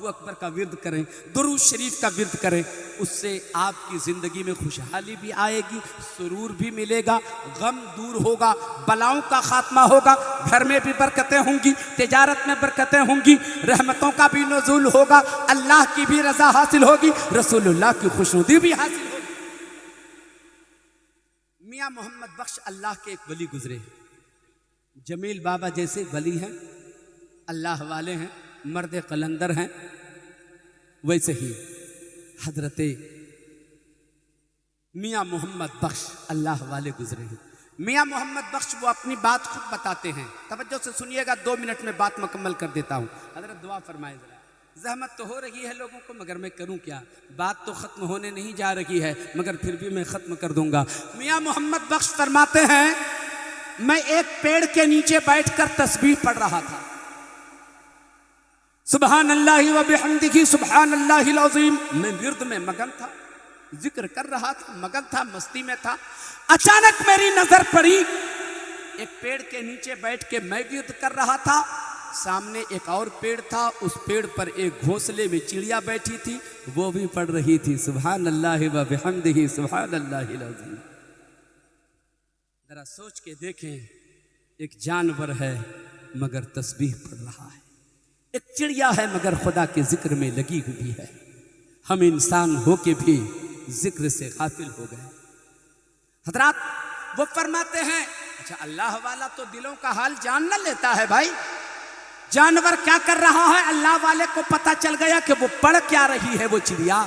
Speaker 2: अकबर का विर्द करें, दुरूद शरीफ का विर्द करें। उससे आपकी ज़िंदगी में खुशहाली भी आएगी, सुरूर भी मिलेगा, गम दूर होगा, बलाओं का खात्मा होगा, घर में भी बरकतें होंगी, तिजारत में बरकतें होंगी, रहमतों का भी नुज़ूल होगा, अल्लाह की भी रज़ा हासिल होगी, रसूलुल्लाह की खुशनुदी भी हासिल होगी। मियाँ मोहम्मद बख्श अल्लाह के एक वली गुजरे, जमील बाबा जैसे वली हैं, अल्लाह वाले हैं, मर्द कलंदर हैं। वैसे ही हजरते मियाँ मोहम्मद बख्श अल्लाह वाले गुजरे हैं। मियाँ मोहम्मद बख्श वो अपनी बात खुद बताते हैं, तवज्जो से सुनिएगा, 2 मिनट में बात मुकम्मल कर देता हूँ। हजरत दुआ फरमाए जरा। ज़हमत तो हो रही है लोगों को, मगर मैं करूं क्या, बात तो ख़त्म होने नहीं जा रही है, मगर फिर भी मैं ख़त्म कर दूंगा। मियाँ मोहम्मद बख्श फरमाते हैं, मैं एक पेड़ के नीचे बैठकर तस्बीह पढ़ रहा था, सुभान अल्लाह व बिहम्दिही सुभान अल्लाहिल अज़ीम। मैं विर्द में मगन था, जिक्र कर रहा था, मगन था, मस्ती में था। अचानक मेरी नजर पड़ी, एक पेड़ के नीचे बैठ के मैं विर्द कर रहा था, सामने एक और पेड़ था, उस पेड़ पर एक घोंसले में चिड़िया बैठी थी, वो भी पढ़ रही थी सुभान अल्लाह व बिहम्दिही सुभान अल्लाहिल अज़ीम। जरा सोच के देखें, एक जानवर है मगर तस्बीह पढ़ रहा है, एक चिड़िया है मगर खुदा के जिक्र में लगी हुई है। हम इंसान हो के भी जिक्र से गाफिल हो गए। हजरात वो फरमाते हैं, अच्छा अल्लाह वाला तो दिलों का हाल जान न लेता है भाई, जानवर क्या कर रहा है अल्लाह वाले को पता चल गया कि वो पढ़ क्या रही है वो चिड़िया।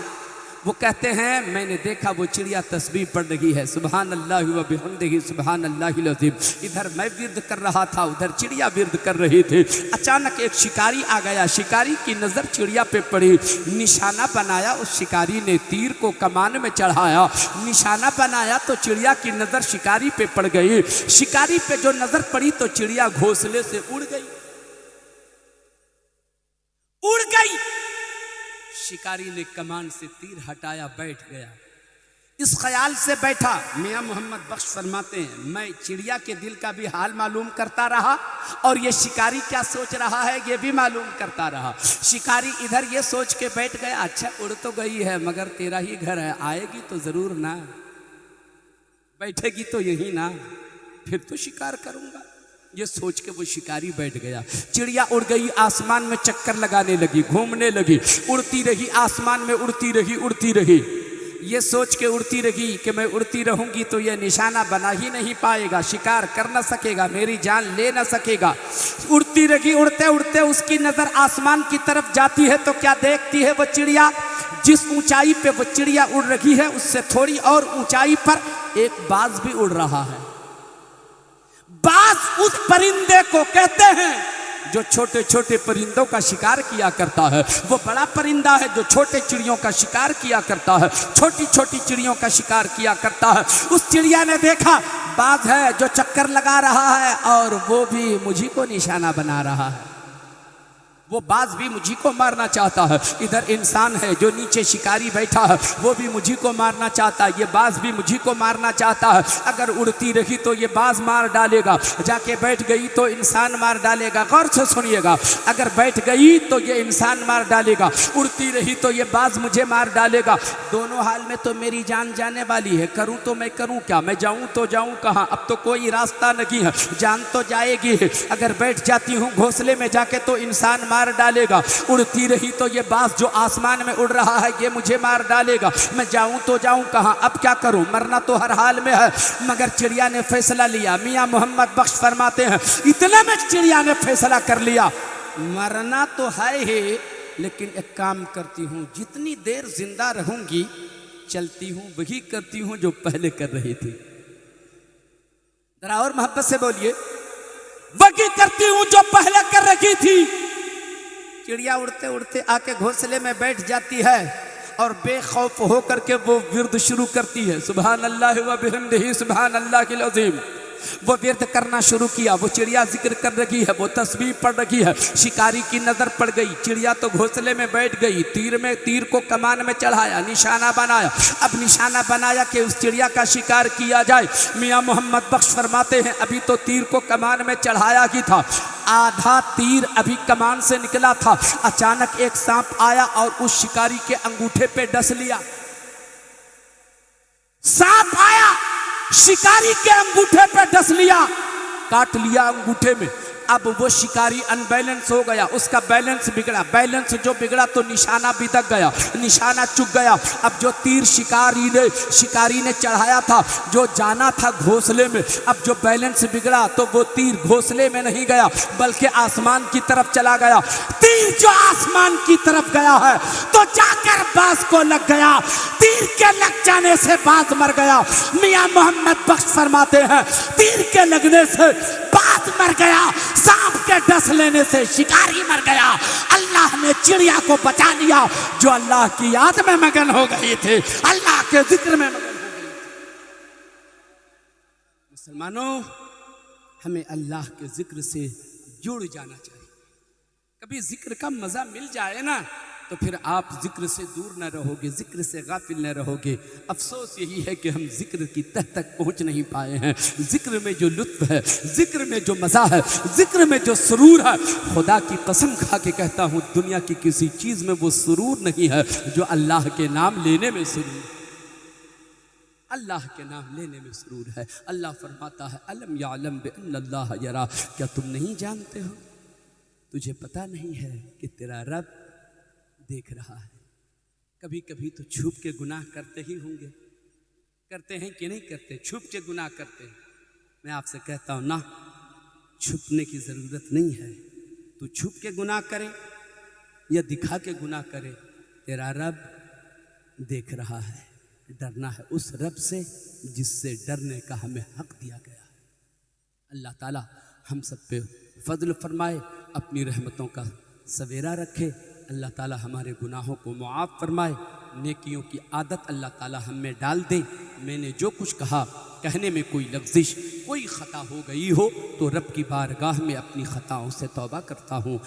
Speaker 2: वो कहते हैं मैंने देखा वो चिड़िया तस्बीह पढ़ रही है सुभान अल्लाह व बिहम्दिही सुभान अल्लाहिल अज़ीम। इधर मैं विर्द कर रहा था, उधर चिड़िया विर्द कर रही थी। अचानक एक शिकारी आ गया, शिकारी की नज़र चिड़िया पे पड़ी, निशाना बनाया, उस शिकारी ने तीर को कमान में चढ़ाया, निशाना बनाया तो चिड़िया की नज़र शिकारी पे पड़ गई। शिकारी पे जो नज़र पड़ी तो चिड़िया घोंसले से उड़ गई, उड़ गई। शिकारी ने कमान से तीर हटाया, बैठ गया, इस ख्याल से बैठा। मियाँ मोहम्मद बख्श फरमाते हैं, मैं चिड़िया के दिल का भी हाल मालूम करता रहा और ये शिकारी क्या सोच रहा है ये भी मालूम करता रहा। शिकारी इधर ये सोच के बैठ गया, अच्छा उड़ तो गई है मगर तेरा ही घर है, आएगी तो जरूर ना, बैठेगी तो यही ना, फिर तो शिकार करूंगा, ये सोच के वो शिकारी बैठ गया। चिड़िया उड़ गई, आसमान में चक्कर लगाने लगी, घूमने लगी, उड़ती रही, आसमान में उड़ती रही, उड़ती रही। ये सोच के उड़ती रही कि मैं उड़ती रहूंगी तो ये निशाना बना ही नहीं पाएगा, शिकार कर न सकेगा, मेरी जान ले न सकेगा। उड़ती रही, उड़ते उड़ते उसकी नज़र आसमान की तरफ जाती है तो क्या देखती है वो चिड़िया, जिस ऊंचाई पे वो चिड़िया उड़ रही है उससे थोड़ी और ऊंचाई पर एक बाज भी उड़ रहा है। बाज उस परिंदे को कहते हैं जो छोटे छोटे परिंदों का शिकार किया करता है। वो बड़ा परिंदा है जो छोटे चिड़ियों का शिकार किया करता है, छोटी छोटी चिड़ियों का शिकार किया करता है। उस चिड़िया ने देखा बाज है जो चक्कर लगा रहा है और वो भी मुझी को निशाना बना रहा है, वो बाज भी मुझी को मारना चाहता है। इधर इंसान है जो नीचे शिकारी बैठा है, वो भी मुझी को मारना चाहता है, ये बाज भी मुझी को मारना चाहता है। अगर उड़ती रही तो ये बाज मार डालेगा, जाके बैठ गई तो इंसान मार डालेगा। गौर से सुनिएगा, अगर बैठ गई तो ये इंसान मार डालेगा, उड़ती रही तो ये बाज मुझे मार डालेगा। दोनों हाल में तो मेरी जान जाने वाली है, करूँ तो मैं करूँ क्या, मैं जाऊँ तो जाऊँ कहाँ, अब तो कोई रास्ता नहीं है, जान तो जाएगी। अगर बैठ जाती हूँ घोंसले में जाके तो इंसान मार डालेगा, उड़ती रही तो ये बाज जो आसमान में उड़ रहा है ये मुझे मार डालेगा, मैं जाऊं तो जाऊं कहां, अब क्या करूं, मरना तो हर हाल में है। मगर चिड़िया ने फैसला लिया। मियां मोहम्मद बख्श फरमाते हैं, इतने में चिड़िया ने फैसला कर लिया, मरना तो है ही लेकिन एक काम करती हूं, जितनी देर जिंदा रहूंगी चलती हूं वही करती हूं जो पहले कर रही थी। जरा और मोहब्बत से बोलिए। वही करती हूं जो पहले कर रखी थी। चिड़िया उड़ते उड़ते आके घोंसले में बैठ जाती है और बेखौफ होकर के वो विर्द शुरू करती है, सुभान अल्लाह व बिहम्दिही सुभान अल्लाहिल अज़ीम। वो विर्द करना शुरू किया। वो चिड़िया जिक्र कर रही है, वो तस्बीह पढ़ रही है। शिकारी की नजर पड़ गई। चिड़िया तो घोंसले में बैठ गई, तीर को कमान में चढ़ाया, निशाना बनाया। अब निशाना बनाया कि उस चिड़िया का शिकार किया जाए। मियां मोहम्मद बख्श फरमाते हैं, अभी तो तीर को कमान में चढ़ाया ही था, आधा तीर अभी कमान से निकला था, अचानक एक सांप आया और उस शिकारी के अंगूठे पे डस लिया। सांप आया, शिकारी के अंगूठे पे डस लिया, काट लिया अंगूठे में। अब वो शिकारी अनबैलेंस हो गया, उसका बैलेंस बिगड़ा। बैलेंस जो बिगड़ा तो निशाना बिदक गया, निशाना चुक गया। अब जो तीर शिकारी ने चढ़ाया था, जो जाना था घोंसले में, अब जो बैलेंस बिगड़ा तो वो तीर घोंसले में नहीं गया बल्कि आसमान की तरफ चला गया। तीर जो आसमान की तरफ गया है तो जाकर बाज को लग गया। तीर के लग जाने से बाज मर गया। मियां मोहम्मद बख्श फरमाते हैं, तीर के लगने से बाज मर गया, सांप के डस लेने से शिकारी मर गया। अल्लाह ने चिड़िया को बचा लिया जो अल्लाह की याद में मगन हो गए थे, अल्लाह के जिक्र में मगन हो गए थे। मुसलमानों, हमें अल्लाह के जिक्र से जुड़ जाना चाहिए। कभी जिक्र का मजा मिल जाए ना तो फिर आप जिक्र से दूर न रहोगे, जिक्र से गाफिल न रहोगे। अफसोस यही है कि हम जिक्र की तह तक पहुंच नहीं पाए हैं। जिक्र में जो लुत्फ है, जिक्र में जो मज़ा है, जिक्र में जो सुरूर है, खुदा की कसम खा के कहता हूं, दुनिया की किसी चीज़ में वो सुरूर नहीं है जो अल्लाह के नाम लेने में सुरूर है। अल्लाह के नाम लेने में सुरूर है। अल्लाह फरमाता है, अलम यालम बिअन्नल्लाह यरा, क्या तुम नहीं जानते हो, तुझे पता नहीं है कि तेरा रब देख रहा है। कभी कभी तो छुप के गुनाह करते ही होंगे, करते हैं कि नहीं करते? छुप के गुनाह करते हैं। मैं आपसे कहता हूं ना, छुपने की ज़रूरत नहीं है। तू छुप के गुनाह करे या दिखा के गुनाह करे, तेरा रब देख रहा है। डरना है उस रब से जिससे डरने का हमें हक दिया गया है। अल्लाह ताला हम सब पे फजल फरमाए, अपनी रहमतों का सवेरा रखे। अल्लाह ताला हमारे गुनाहों को मुआफ़ फरमाए, नेकियों की आदत अल्लाह ताला हम में डाल दे। मैंने जो कुछ कहा, कहने में कोई लफ्ज़िश, कोई ख़ता हो गई हो तो रब की बारगाह में अपनी ख़ताओं से तौबा करता हूँ।